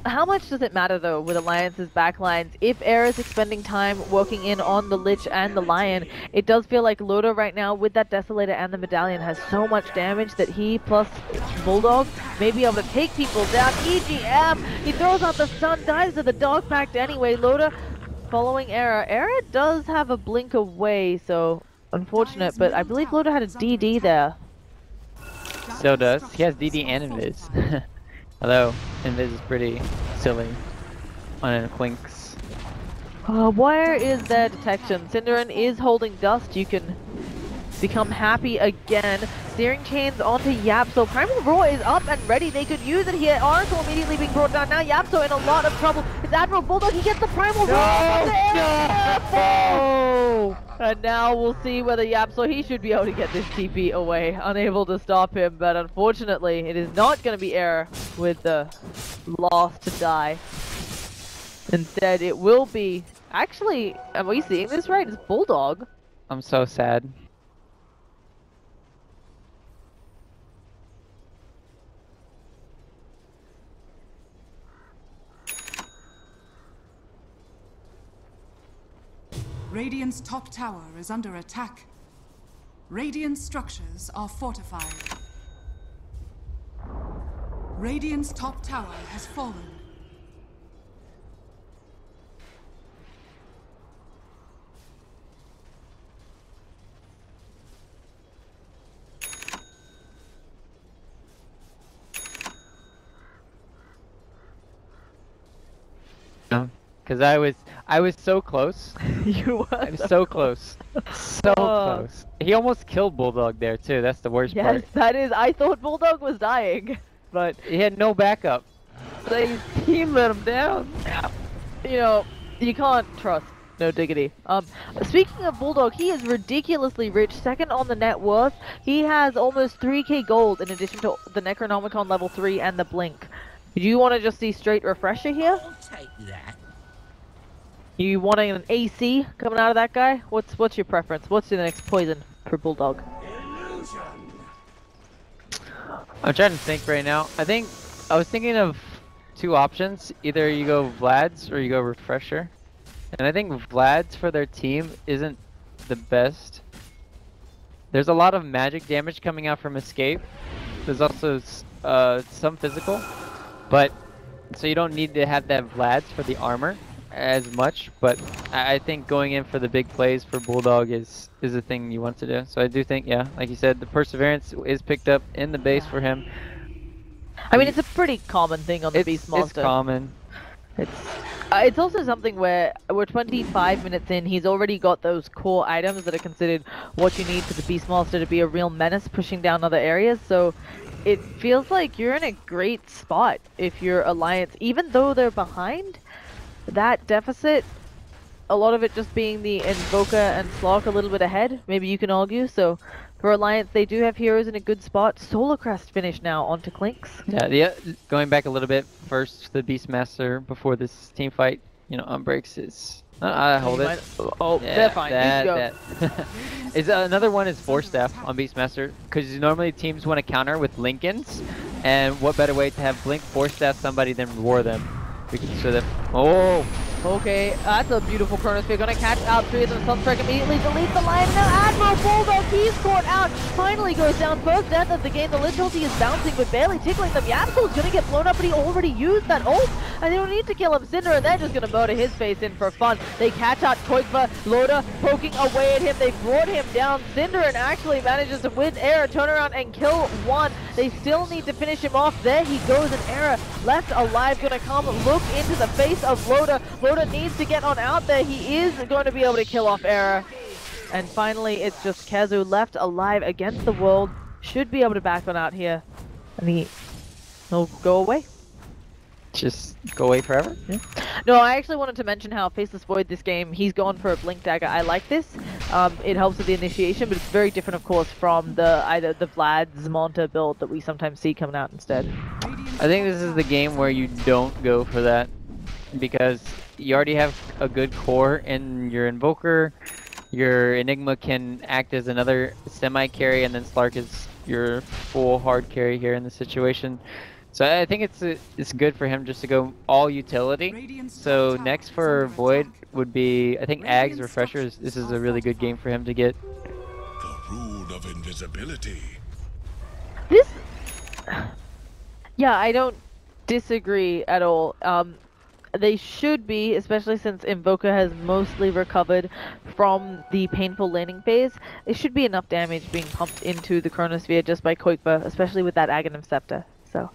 How much does it matter, though, with Alliance's backlines? If Era's expending time working in on the Lich and the Lion, it does feel like Loda right now, with that Desolator and the Medallion, has so much damage that he plus Bulldog may be able to take people down. EGM! He throws out the stun, dives to the Dog Pact anyway. Loda following Era. Era does have a blink away, so unfortunate, but I believe Loda had a DD there. So does. He has DD and Invis. Although, Invis is pretty silly on a Quinks. Where is their detection? Cinderin is holding dust. You can become happy again. Steering chains onto Yapso. Primal Roar is up and ready. They could use it here. Oracle immediately being brought down. Now Yapso in a lot of trouble. It's Admiral Bulldog. He gets the Primal Roar. No! And now we'll see whether Yapso, he should be able to get this TP away. Unable to stop him, but unfortunately it is not going to be Era with the last to die. Instead it will be... Actually, am we seeing this right? It's Bulldog. I'm so sad. Radiant's top tower is under attack. Radiant structures are fortified. Radiant's top tower has fallen. Because I was so close. You were I'm so close. So close. He almost killed Bulldog there too. That's the worst part. Yes, that is. I thought Bulldog was dying, but He had no backup. they team let him down. You know, you can't trust. No diggity. Speaking of Bulldog, he is ridiculously rich, second on the net worth. He has almost 3k gold in addition to the Necronomicon level 3 and the Blink. Do you want to just see straight refresher here? I'll take that. You wanting an AC coming out of that guy? What's your preference? What's the next poison for Bulldog? I'm trying to think right now. I was thinking of two options. Either you go Vlad's or you go Refresher. And I think Vlad's for their team isn't the best. There's a lot of magic damage coming out from Escape. There's also some physical. But, so you don't need to have that Vlad's for the armor as much, but I think going in for the big plays for Bulldog is the thing you want to do. So I do think, yeah, like you said, the Perseverance is picked up in the base for him. I mean, it's a pretty common thing on the Beast Monster. It's common. It's also something where we're 25 minutes in, he's already got those core items that are considered what you need for the Beastmaster to be a real menace pushing down other areas, so it feels like you're in a great spot if you're Alliance, even though they're behind. That deficit, a lot of it just being the Invoker and Slark a little bit ahead, maybe you can argue, so for Alliance they do have heroes in a good spot. Solar Crest finish now onto Clinks. Yeah, going back a little bit, first the Beastmaster before this team fight, you know, Unbreaks is I hold it. Oh, Yeah, they're fine. That. Is another one is Force Staff on Beastmaster, because normally teams want to counter with Lincolns, and what better way to have Blink Force Staff somebody than Roar them? So that Okay, that's a beautiful Chronosphere. Gonna catch out 3 of them. Sunstrike immediately deletes the line. Now Admiral Bulldog, he's caught out. Finally goes down. First death of the game. The Lich is bouncing but barely tickling them. Yapso's gonna get blown up, but he already used that ult. And they don't need to kill him. Cinder, and they're just gonna murder his face in for fun. They catch out Koikva, Loda poking away at him. They brought him down. Cinder and actually manages to win Era, turn around and kill one. They still need to finish him off. There he goes, and Era left alive. Gonna come look into the face of Loda. Loda needs to get on out there. He is going to be able to kill off Era. And finally, it's just Kazu left alive against the world. Should be able to back on out here. And he'll go away. just go away forever? Yeah. No, I actually wanted to mention how Faceless Void this game, he's gone for a Blink Dagger. I like this. It helps with the initiation, but it's very different, of course, from either the Vlad's Monta build that we sometimes see coming out instead. I think this is the game where you don't go for that, because you already have a good core in your Invoker. Your Enigma can act as another semi-carry, and then Slark is your full hard carry here in this situation. So I think it's good for him just to go all utility. So next for Void would be, I think, Ag's Refreshers. This is a really good game for him to get. The rule of invisibility. This... Yeah, I don't disagree at all. They should be, especially since Invoker has mostly recovered from the painful landing phase. It should be enough damage being pumped into the Chronosphere just by Koikba, especially with that Aghanim Scepter. So,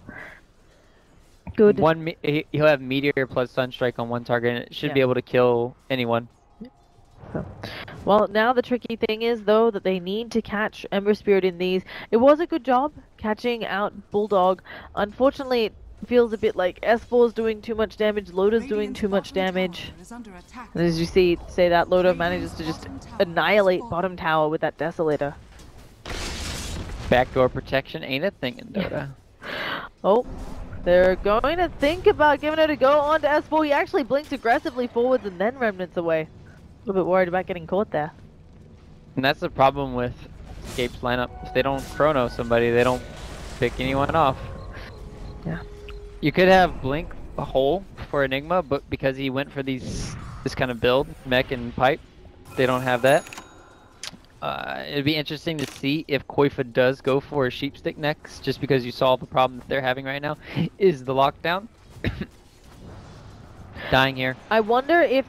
good. He'll have Meteor plus Sunstrike on one target, and it should be able to kill anyone. So, well, now the tricky thing is, though, that they need to catch Ember Spirit in these. It was a good job catching out Bulldog. Unfortunately, it feels a bit like S4's doing too much damage, Loda's doing too much damage. And as you say that, Loda manages to just annihilate bottom tower with that Desolator. Backdoor protection ain't a thing in Dota. Oh, they're going to think about giving it a go on to S4. He actually blinks aggressively forwards and then remnants away. A little bit worried about getting caught there. And that's the problem with Escape's lineup. If they don't chrono somebody, they don't pick anyone off. Yeah. You could have Blink a hole for Enigma, but because he went for this kind of build, mech and pipe, they don't have that. It'd be interesting to see if Koifa does go for a Sheepstick next, just because you solve the problem that they're having right now, is the lockdown. Dying here. I wonder if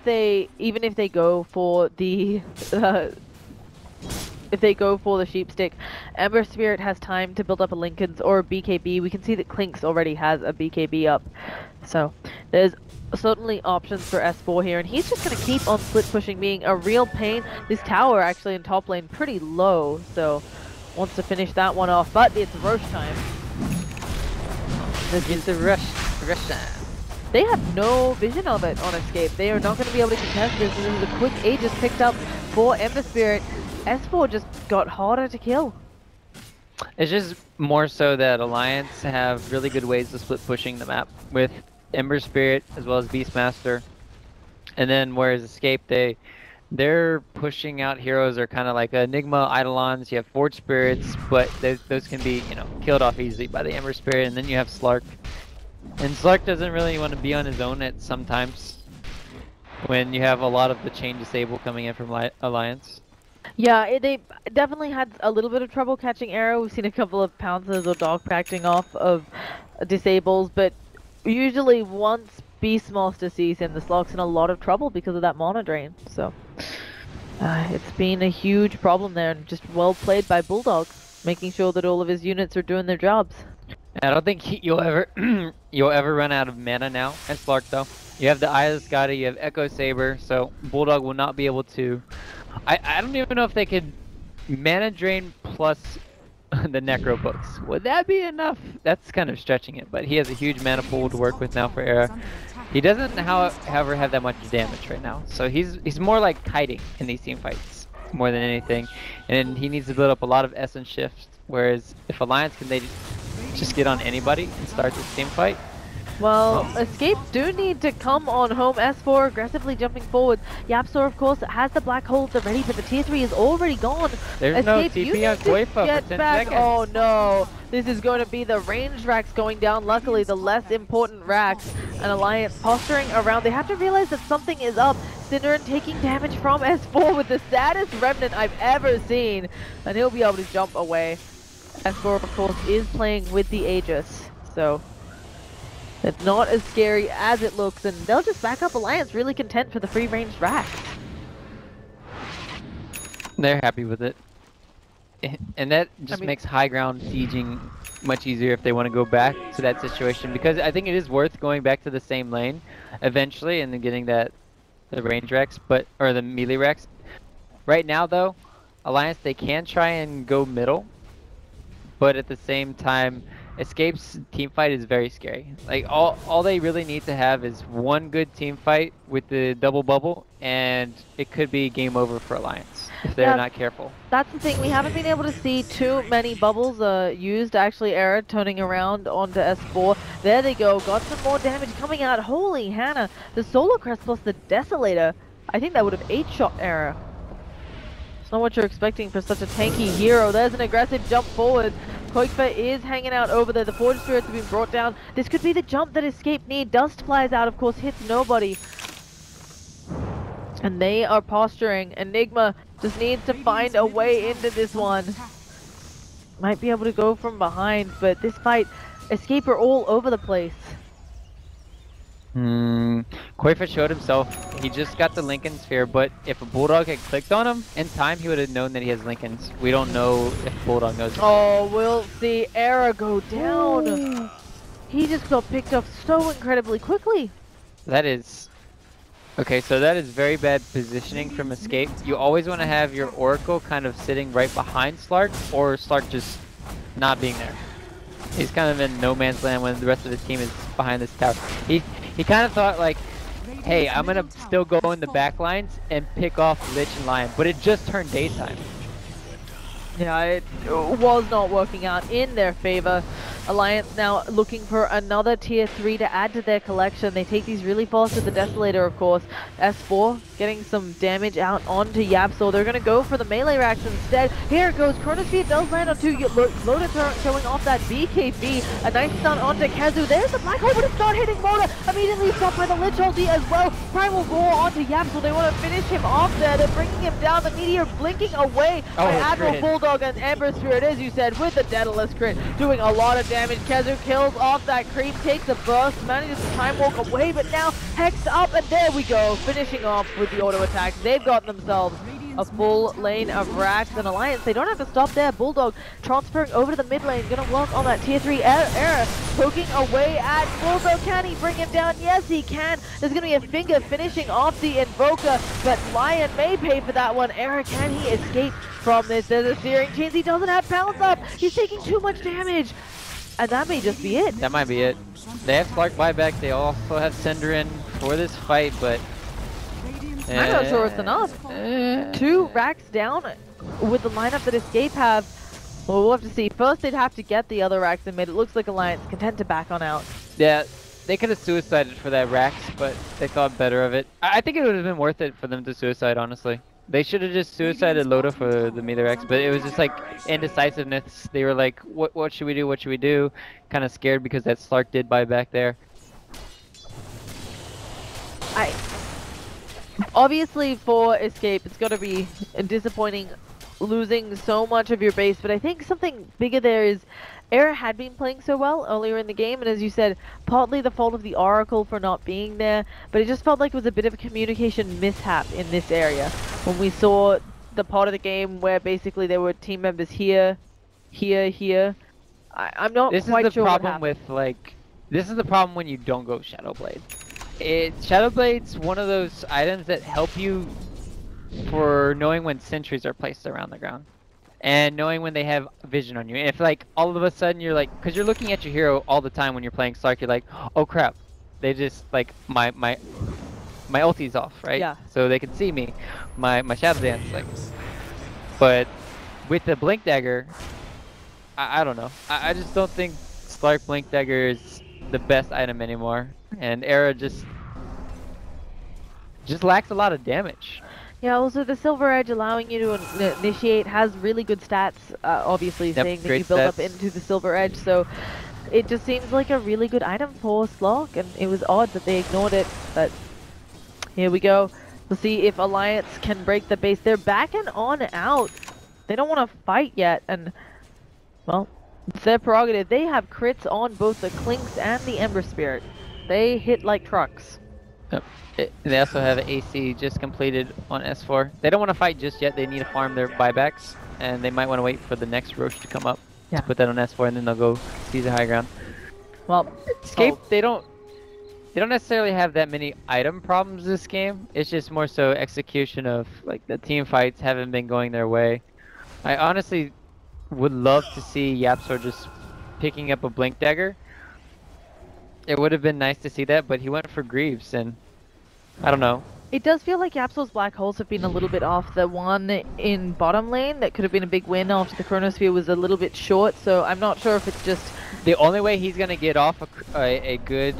even if they go for the Sheepstick, Ember Spirit has time to build up a Lincoln's or a BKB. We can see that Clinks already has a BKB up. So there's certainly options for S4 here, and he's just going to keep on split pushing, being a real pain. This tower actually in top lane pretty low, so wants to finish that one off, but it's rush time. It's a rush time. They have no vision of it on Escape. They are not going to be able to contest this, and this is a quick Aegis picked up for Ember Spirit. S4 just got harder to kill. It's just more so that Alliance have really good ways of split pushing the map with Ember Spirit as well as Beastmaster. And then whereas Escape, they're pushing out heroes are kind of like Enigma, Eidolons. You have Forge Spirits, but those can be, you know, killed off easily by the Ember Spirit. And then you have Slark. And Slark doesn't really want to be on his own at sometimes when you have a lot of the chain disable coming in from Alliance. Yeah, they definitely had a little bit of trouble catching Arrow. We've seen a couple of pouncers or dog practicing off of disables, but usually once Beastmaster sees him, the Slark's in a lot of trouble because of that mana drain. So it's been a huge problem there, and just well played by Bulldog, making sure that all of his units are doing their jobs. I don't think you'll ever run out of mana now at Slark though. You have the Eye of the Scotty, you have Echo Saber, so Bulldog will not be able to. I don't even know if they could mana drain plus the Necro books. Would that be enough? That's kind of stretching it, but he has a huge mana pool to work with now for Era. He doesn't, however, have that much damage right now, so he's more like kiting in these team fights more than anything, and he needs to build up a lot of Essence Shifts. Whereas if Alliance can just get on anybody and start this team fight, Well, Escape do need to come on home. S4 aggressively jumping forward. Yapsor, of course, has the black hole at the ready, but the tier 3 is already gone. There's no Escape, you TP on need to Qualifier for get 10 back. seconds. Oh no, this is going to be the range racks going down. Luckily, the less important racks. An Alliance posturing around. They have to realize that something is up. Synderen taking damage from S4 with the saddest remnant I've ever seen. And he'll be able to jump away. S4, of course, is playing with the Aegis. So it's not as scary as it looks, and they'll just back up Alliance, really content for the free range racks. They're happy with it. And that just makes high ground sieging much easier if they want to go back to that situation, because I think it is worth going back to the same lane eventually and then getting the range racks, or the melee racks. Right now though, Alliance, they can try and go middle, but at the same time, Escape's team fight is very scary. Like all they really need to have is one good team fight with the double bubble, and it could be game over for Alliance if they're not careful. That's the thing, we haven't been able to see too many bubbles used. Actually, Era turning around onto S4. There they go, got some more damage coming out. Holy Hannah, the Solar Crest plus the Desolator. I think that would have 8-shot Era. It's not what you're expecting for such a tanky hero. There's an aggressive jump forward. Qualifier is hanging out over there. The Forge Spirits have been brought down. This could be the jump that Escape need. Dust flies out, of course, hits nobody. And they are posturing. Enigma just needs to find a way into this one. Might be able to go from behind, but this fight, Escape are all over the place. Qualifier showed himself. He just got the Lincoln Sphere, but if a Bulldog had clicked on him in time, he would have known that he has Lincolns. We don't know if Bulldog knows. Oh, we'll see Era go down. Ooh. He just got picked up so incredibly quickly. That is... Okay, so that is very bad positioning from Escape. You always want to have your Oracle kind of sitting right behind Slark, or Slark just not being there. He's kind of in no man's land when the rest of his team is behind this tower. He kind of thought like, hey, I'm gonna still go in the back lines and pick off Lich and Lion, but it just turned daytime. Yeah, it was not working out in their favor. Alliance now looking for another tier 3 to add to their collection. They take these really fast with the Desolator, of course. S4 getting some damage out onto Yapsor. They're going to go for the melee racks instead. Here it goes. Chronosphere does land on 2. Loader turret showing off that BKB. A nice stun onto Kazu. There's the black hole, but it's not hitting Moda. Immediately stopped by the Lich ulti as well. Primal Roar onto Yapsor. They want to finish him off there. They're bringing him down. The Meteor blinking away by Admiral Bulldog and Ember Spirit, as you said, with the Daedalus crit. Doing a lot of damage. Kazu kills off that creep, takes a burst, manages to time walk away, but now hexed up, and there we go, finishing off with the auto attack. They've got themselves a full lane of racks and Alliance. They don't have to stop there. Bulldog transferring over to the mid lane, gonna work on that tier 3 Era, poking away at Bulldog. Can he bring him down? Yes, he can. There's gonna be a finger finishing off the Invoker, but Lion may pay for that one. Era, can he escape from this? There's a Searing Chains. He doesn't have pounce up. He's taking too much damage. And that may just be it. That might be it. They have Slark buyback. They also have Synderen for this fight, but... I'm not sure it's enough. 2 racks down with the lineup that Escape have. Well, we'll have to see. First, they'd have to get the other racks in mid. It looks like Alliance content to back on out. Yeah, they could have suicided for that racks, but they thought better of it. I think it would have been worth it for them to suicide, honestly. They should have just suicided Loda for the meter X, but it was just like indecisiveness. They were like, what should we do? What should we do? Kind of scared because that Slark did buy back there. Obviously for Escape, it's got to be disappointing losing so much of your base, but I think something bigger there is Era had been playing so well earlier in the game, and as you said, partly the fault of the Oracle for not being there, but it just felt like it was a bit of a communication mishap in this area. When we saw the part of the game where basically there were team members here, here. I'm not quite sure what happened. This is the problem with, like, this is the problem when you don't go Shadowblade. Shadowblade's one of those items that help you for knowing when sentries are placed around the ground. And knowing when they have vision on you. And if like all of a sudden you're like, because you're looking at your hero all the time when you're playing Slark, you're like, oh crap, they just like my ulti's off, right? Yeah. So they can see me, my shadow dance, like. But with the blink dagger, I don't know. I just don't think Slark blink dagger is the best item anymore, and Era just lacks a lot of damage. Yeah, also the Silver Edge allowing you to initiate has really good stats, obviously Yep, saying that great you build up stats. into the Silver Edge, so it just seems like a really good item for Slok, and it was odd that they ignored it, but here we go. We'll see if Alliance can break the base. They're backing on out. They don't want to fight yet, and, well, it's their prerogative. They have crits on both the Clinks and the Ember Spirit. They hit like trucks. Yep. They also have AC just completed on S4. They don't want to fight just yet. They need to farm their buybacks, and they might want to wait for the next Roche to come up to put that on S4, and then they'll go seize the high ground. Well, Escape, they don't necessarily have that many item problems this game. It's just more so execution of like the team fights haven't been going their way. I honestly would love to see Yapsor just picking up a Blink Dagger. It would have been nice to see that, but he went for Greaves, and I don't know. It does feel like Yapsor's black holes have been a little bit off. The one in bottom lane that could have been a big win after the Chronosphere was a little bit short, so I'm not sure if it's just... The only way he's going to get off a good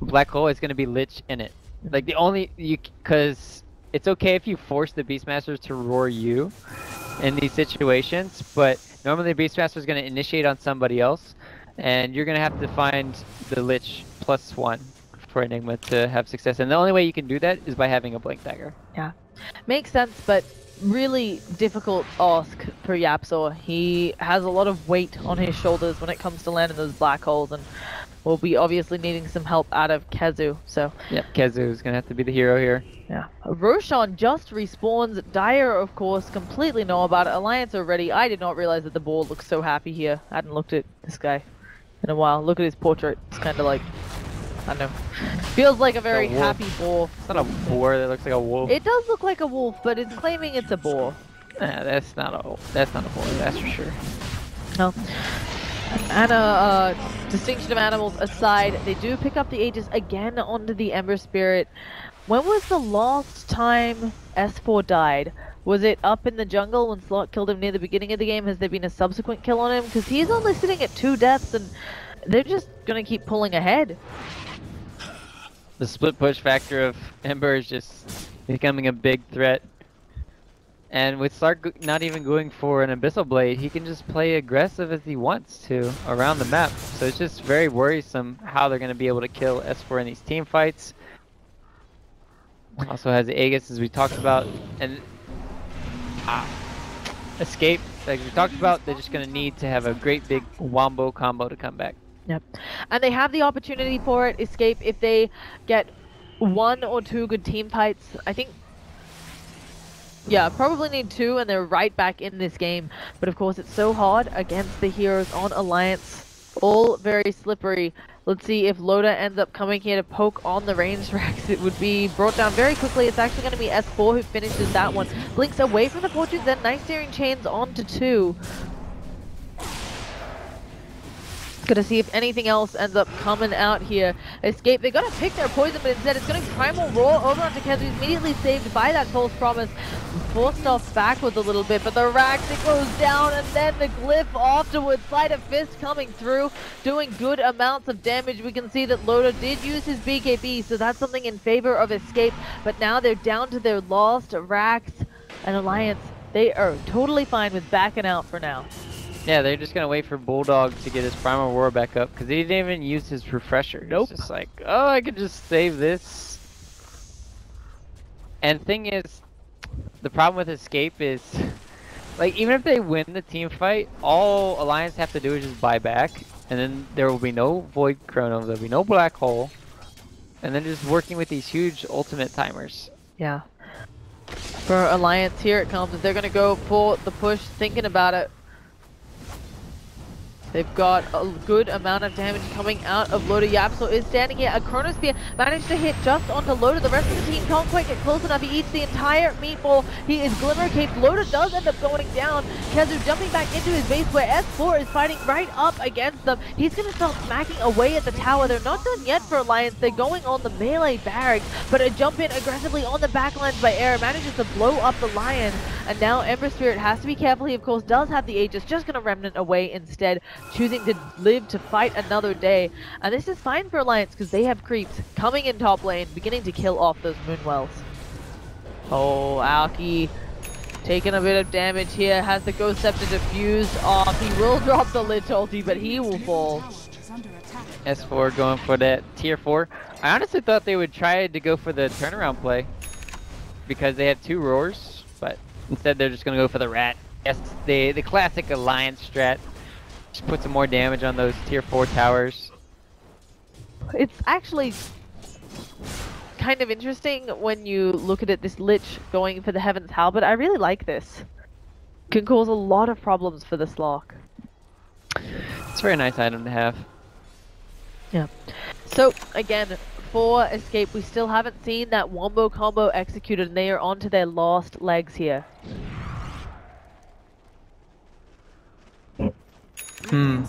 black hole is going to be Lich in it. Like the only... Because it's okay if you force the Beastmasters to roar you in these situations, but normally the Beastmaster is going to initiate on somebody else, and you're going to have to find the Lich +1 for Enigma to have success. And the only way you can do that is by having a Blink Dagger. Yeah, makes sense, but really difficult ask for Yapsor. He has a lot of weight on his shoulders when it comes to landing those black holes, and we'll be obviously needing some help out of Kezu, so... Yep, Kezu is going to have to be the hero here. Yeah. Roshan just respawns. Dire, of course, completely know about it. Alliance already. I did not realize that the board looks so happy here. I hadn't looked at this guy in a while. Look at his portrait. It's kind of like... I don't know. Feels like a very happy boar. It's not a boar, that looks like a wolf. It does look like a wolf, but it's claiming it's a boar. That's not a boar, that's for sure. No. And distinction of animals aside, they do pick up the Aegis again onto the Ember Spirit. When was the last time S4 died? Was it up in the jungle when Slot killed him near the beginning of the game? Has there been a subsequent kill on him? Because he's only sitting at 2 deaths, and they're just going to keep pulling ahead. The split push factor of Ember is just becoming a big threat. And with Slark not even going for an Abyssal Blade, he can just play aggressive as he wants to around the map. So it's just very worrisome how they're going to be able to kill S4 in these team fights. Also has the Aegis, as we talked about. And Escape, like we talked about, they're just going to need to have a great big wombo combo to come back. Yep. And they have the opportunity for it, Escape, if they get 1 or 2 good team fights. I think, yeah, probably need 2 and they're right back in this game. But of course it's so hard against the heroes on Alliance. All very slippery. Let's see if Loda ends up coming here to poke on the range racks. It would be brought down very quickly. It's actually going to be S4 who finishes that one. Blinks away from the Fortunes, then nice steering chains onto 2. Gonna see if anything else ends up coming out here. Escape, they gotta pick their poison, but instead it's gonna Primal Roar over onto Kezu, who's immediately saved by that false promise. Forced off backwards a little bit, but the Rax, it goes down, and then the Glyph afterwards. Sleight of Fist coming through, doing good amounts of damage. We can see that Loda did use his BKB, so that's something in favor of Escape, but now they're down to their last Rax and Alliance. They are totally fine with backing out for now. Yeah, they're just gonna wait for Bulldog to get his Primal Roar back up, because he didn't even use his Refresher. Nope. It's just like, oh, I could just save this. And thing is, the problem with Escape is, like, even if they win the team fight, all Alliance have to do is just buy back, and then there will be no Void Chrono, there'll be no Black Hole, and then just working with these huge ultimate timers. Yeah. For Alliance, here it comes. They're gonna go for the push, thinking about it. They've got a good amount of damage coming out of Loda. Yapsor is standing here. A Chronosphere managed to hit just onto Loda. The rest of the team can't quite get close enough. He eats the entire meatball. He is Glimmer Caped. Loda does end up going down. Kezu jumping back into his base where S4 is fighting right up against them. He's going to start smacking away at the tower. They're not done yet for Alliance. They're going on the melee barracks, but a jump in aggressively on the backlines by Air manages to blow up the Lion. And now Ember Spirit has to be careful. He, of course, does have the Aegis, just going to Remnant away instead, choosing to live to fight another day. And this is fine for Alliance because they have creeps coming in top lane, beginning to kill off those Moonwells. Oh, Aoki taking a bit of damage here, has the Ghost Scepter diffused off. He will drop the Lich ulti, but he will fall. S4 going for that tier 4. I honestly thought they would try to go for the turnaround play because they have 2 roars, but instead they're just going to go for the rat. Yes, the classic Alliance strat. Just put some more damage on those tier 4 towers. It's actually kind of interesting when you look at it, this Lich going for the Heaven's Halberd. I really like this. Can cause a lot of problems for the Slark. It's a very nice item to have. Yeah. So, again, for Escape, we still haven't seen that wombo combo executed, and they are onto their last legs here. I'm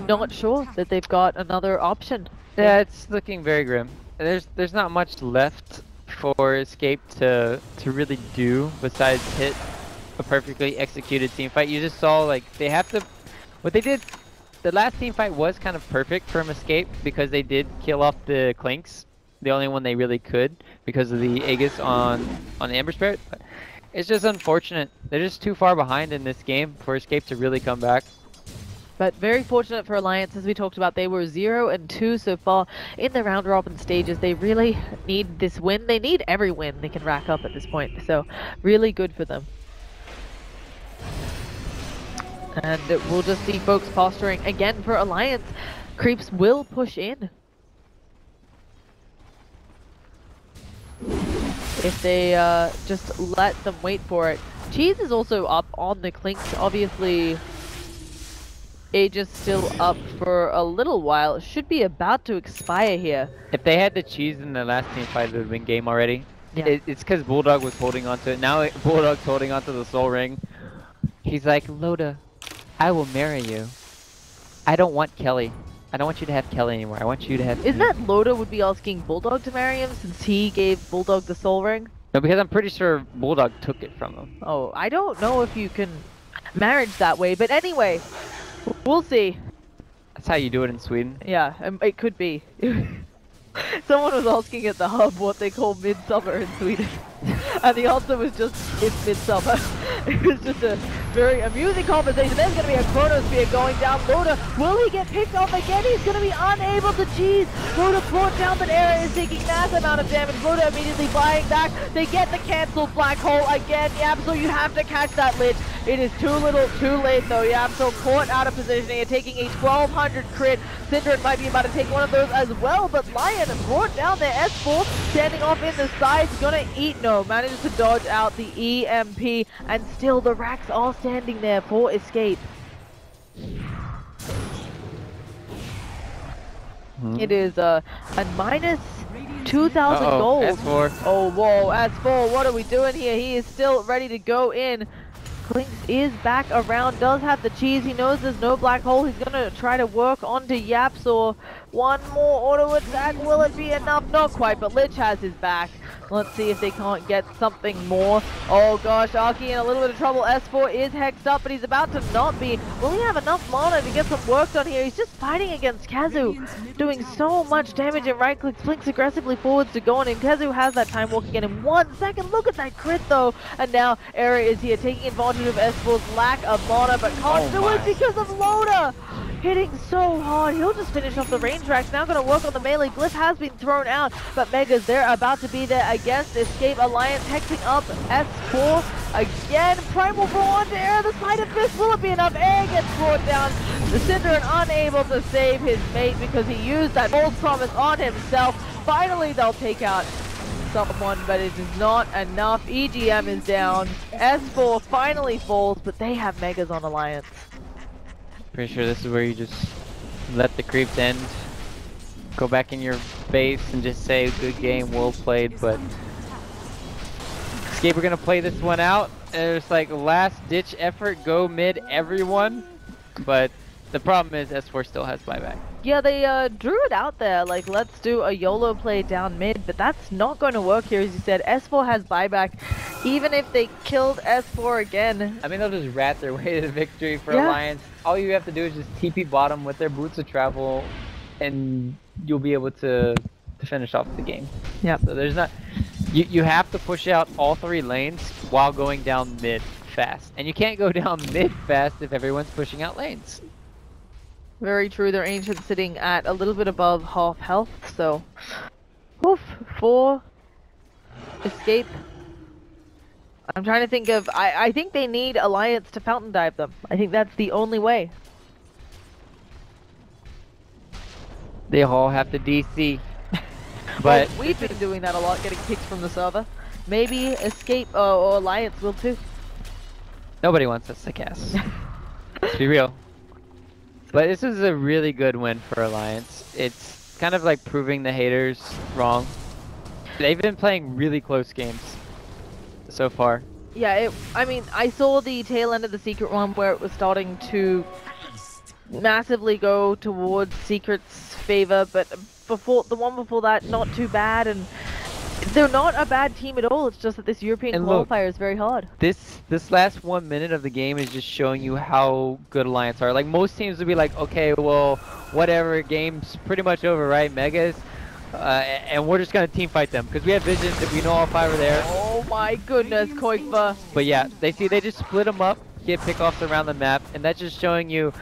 not sure that they've got another option. Yeah, it's looking very grim. There's not much left for Escape to really do besides hit a perfectly executed team fight. You just saw, like, they have to, what they did, the last team fight was kind of perfect from Escape because they did kill off the Clinks, the only one they really could because of the Aegis on Amber Spirit. But it's just unfortunate. They're just too far behind in this game for Escape to really come back. But very fortunate for Alliance, as we talked about. They were 0-2 so far in the round robin stages. They really need this win. They need every win they can rack up at this point. So really good for them. And we'll just see folks posturing again for Alliance. Creeps will push in. If they just let them wait for it. Cheese is also up on the Clinks, obviously. Aegis still up for a little while. It should be about to expire here. If they had the cheese in the last team fight, it would have been game already. Yeah. It's because Bulldog was holding onto it. Now Bulldog's holding onto the soul ring. He's like, Loda, I will marry you. I don't want Kelly. I don't want you to have Kelly anymore. I want you to have... Isn't that Loda would be asking Bulldog to marry him since he gave Bulldog the soul ring? No, because I'm pretty sure Bulldog took it from him. Oh, I don't know if you can marriage that way, but anyway... We'll see. That's how you do it in Sweden. Yeah, it could be. Someone was asking at the hub what they call midsummer in Sweden. And the answer was just, it's midsummer. It was just a very amusing conversation. There's going to be a chronosphere going down. Loda, will he get picked off again? He's going to be unable to cheese. Loda brought down, but Area is taking massive amount of damage. Loda immediately buying back. They get the cancelled black hole again. Yamso, you have to catch that Lich. It is too little, too late though. Yamso caught out of positioning and taking a 1200 crit. Syndra might be about to take one of those as well, but Lion brought down their S4, standing off in the sides, gonna eat, no, manages to dodge out the EMP, and still the racks are standing there for Escape. It is a minus 2,000 gold. S4. Oh, whoa, S4, what are we doing here? He is still ready to go in. Clinks is back around, does have the cheese. He knows there's no black hole. He's gonna try to work onto Yaps, or one more auto attack. Will it be enough? Not quite, but Lich has his back. Let's see if they can't get something more. Oh gosh, Aki in a little bit of trouble. S4 is hexed up, but he's about to not be. Will he have enough mana to get some work done here? He's just fighting against Kazu, doing so much damage, and right click flinks aggressively forwards to go on, and Kazu has that time walk again in 1 second. Look at that crit though, and now Area is here taking advantage of S4's lack of mana, but can't do it because of Loda. Hitting so hard, he'll just finish off the range racks. Now gonna work on the melee. Glyph has been thrown out, but Megas, they're about to be there against Escape. Alliance hexing up S4 again. Primal throw onto Air, the sleight of fist. Will it be enough? Air gets brought down. The Syndra unable to save his mate because he used that false promise on himself. Finally, they'll take out someone, but it is not enough. EGM is down. S4 finally falls, but they have Megas on Alliance. Pretty sure this is where you just let the creeps end, go back in your base and just say good game, well played. But Escape are gonna play this one out. There's like last ditch effort, go mid everyone, but The problem is S4 still has buyback. Yeah, they drew it out there, like, let's do a YOLO play down mid, but that's not going to work here, as you said. S4 has buyback. Even if they killed S4 again. I mean, they'll just rat their way to victory for Yeah. Alliance. All you have to do is just TP bottom with their boots of travel, and you'll be able to finish off the game. Yeah. So there's not... You have to push out all 3 lanes while going down mid fast. And you can't go down mid fast if everyone's pushing out lanes. Very true. Their Ancient sitting at a little bit above half health, so... Oof. 4. Escape. I'm trying to think of... I think they need Alliance to fountain dive them. I think that's the only way. They all have to DC. Well, But we've been doing that a lot, getting kicked from the server. Maybe Escape or Alliance will too. nobody wants us to cast. Let's be real. But this is a really good win for Alliance. It's kind of like proving the haters wrong. They've been playing really close games so far. Yeah, I mean, I saw the tail end of the Secret one where it was starting to massively go towards Secret's favor, but before the one before that, not too bad, and they're not a bad team at all. It's just that this European And look, qualifier is very hard. This last 1 minute of the game is just showing you how good Alliance are. Like, most teams would be like, okay, well, whatever, game's pretty much over, right? Megas, and we're just gonna team fight them because we have vision. If we know all 5 are there. Oh my goodness, Koikva. But yeah, they just split them up, get pickoffs around the map, and that's just showing you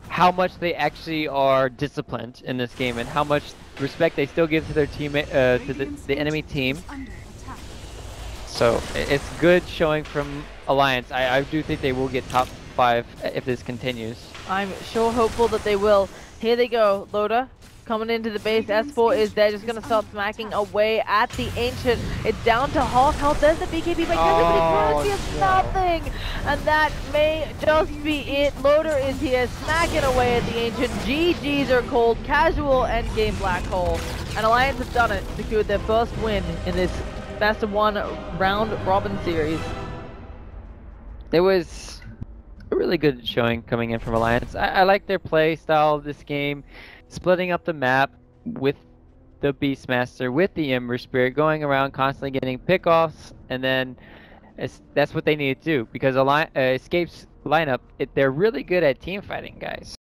how much they actually are disciplined in this game and how much respect they still give to their teammate, to the enemy team. So it's good showing from Alliance. I do think they will get top 5 if this continues. I'm sure hopeful that they will. Here they go, Loda. Coming into the base, S4 is there, just gonna start smacking away at the Ancient. It's down to half health. There's the BKB, but everybody is nothing. And that may just be it. Loader is here, smacking away at the Ancient. GGs are called, casual endgame black hole. And Alliance have done it, secured their first win in this best of 1 round robin series. It was a really good showing coming in from Alliance. I like their play style this game. Splitting up the map with the Beastmaster, with the Ember Spirit, going around constantly getting pickoffs, and then that's what they need to do because Escape's lineup, they're really good at team fighting, guys.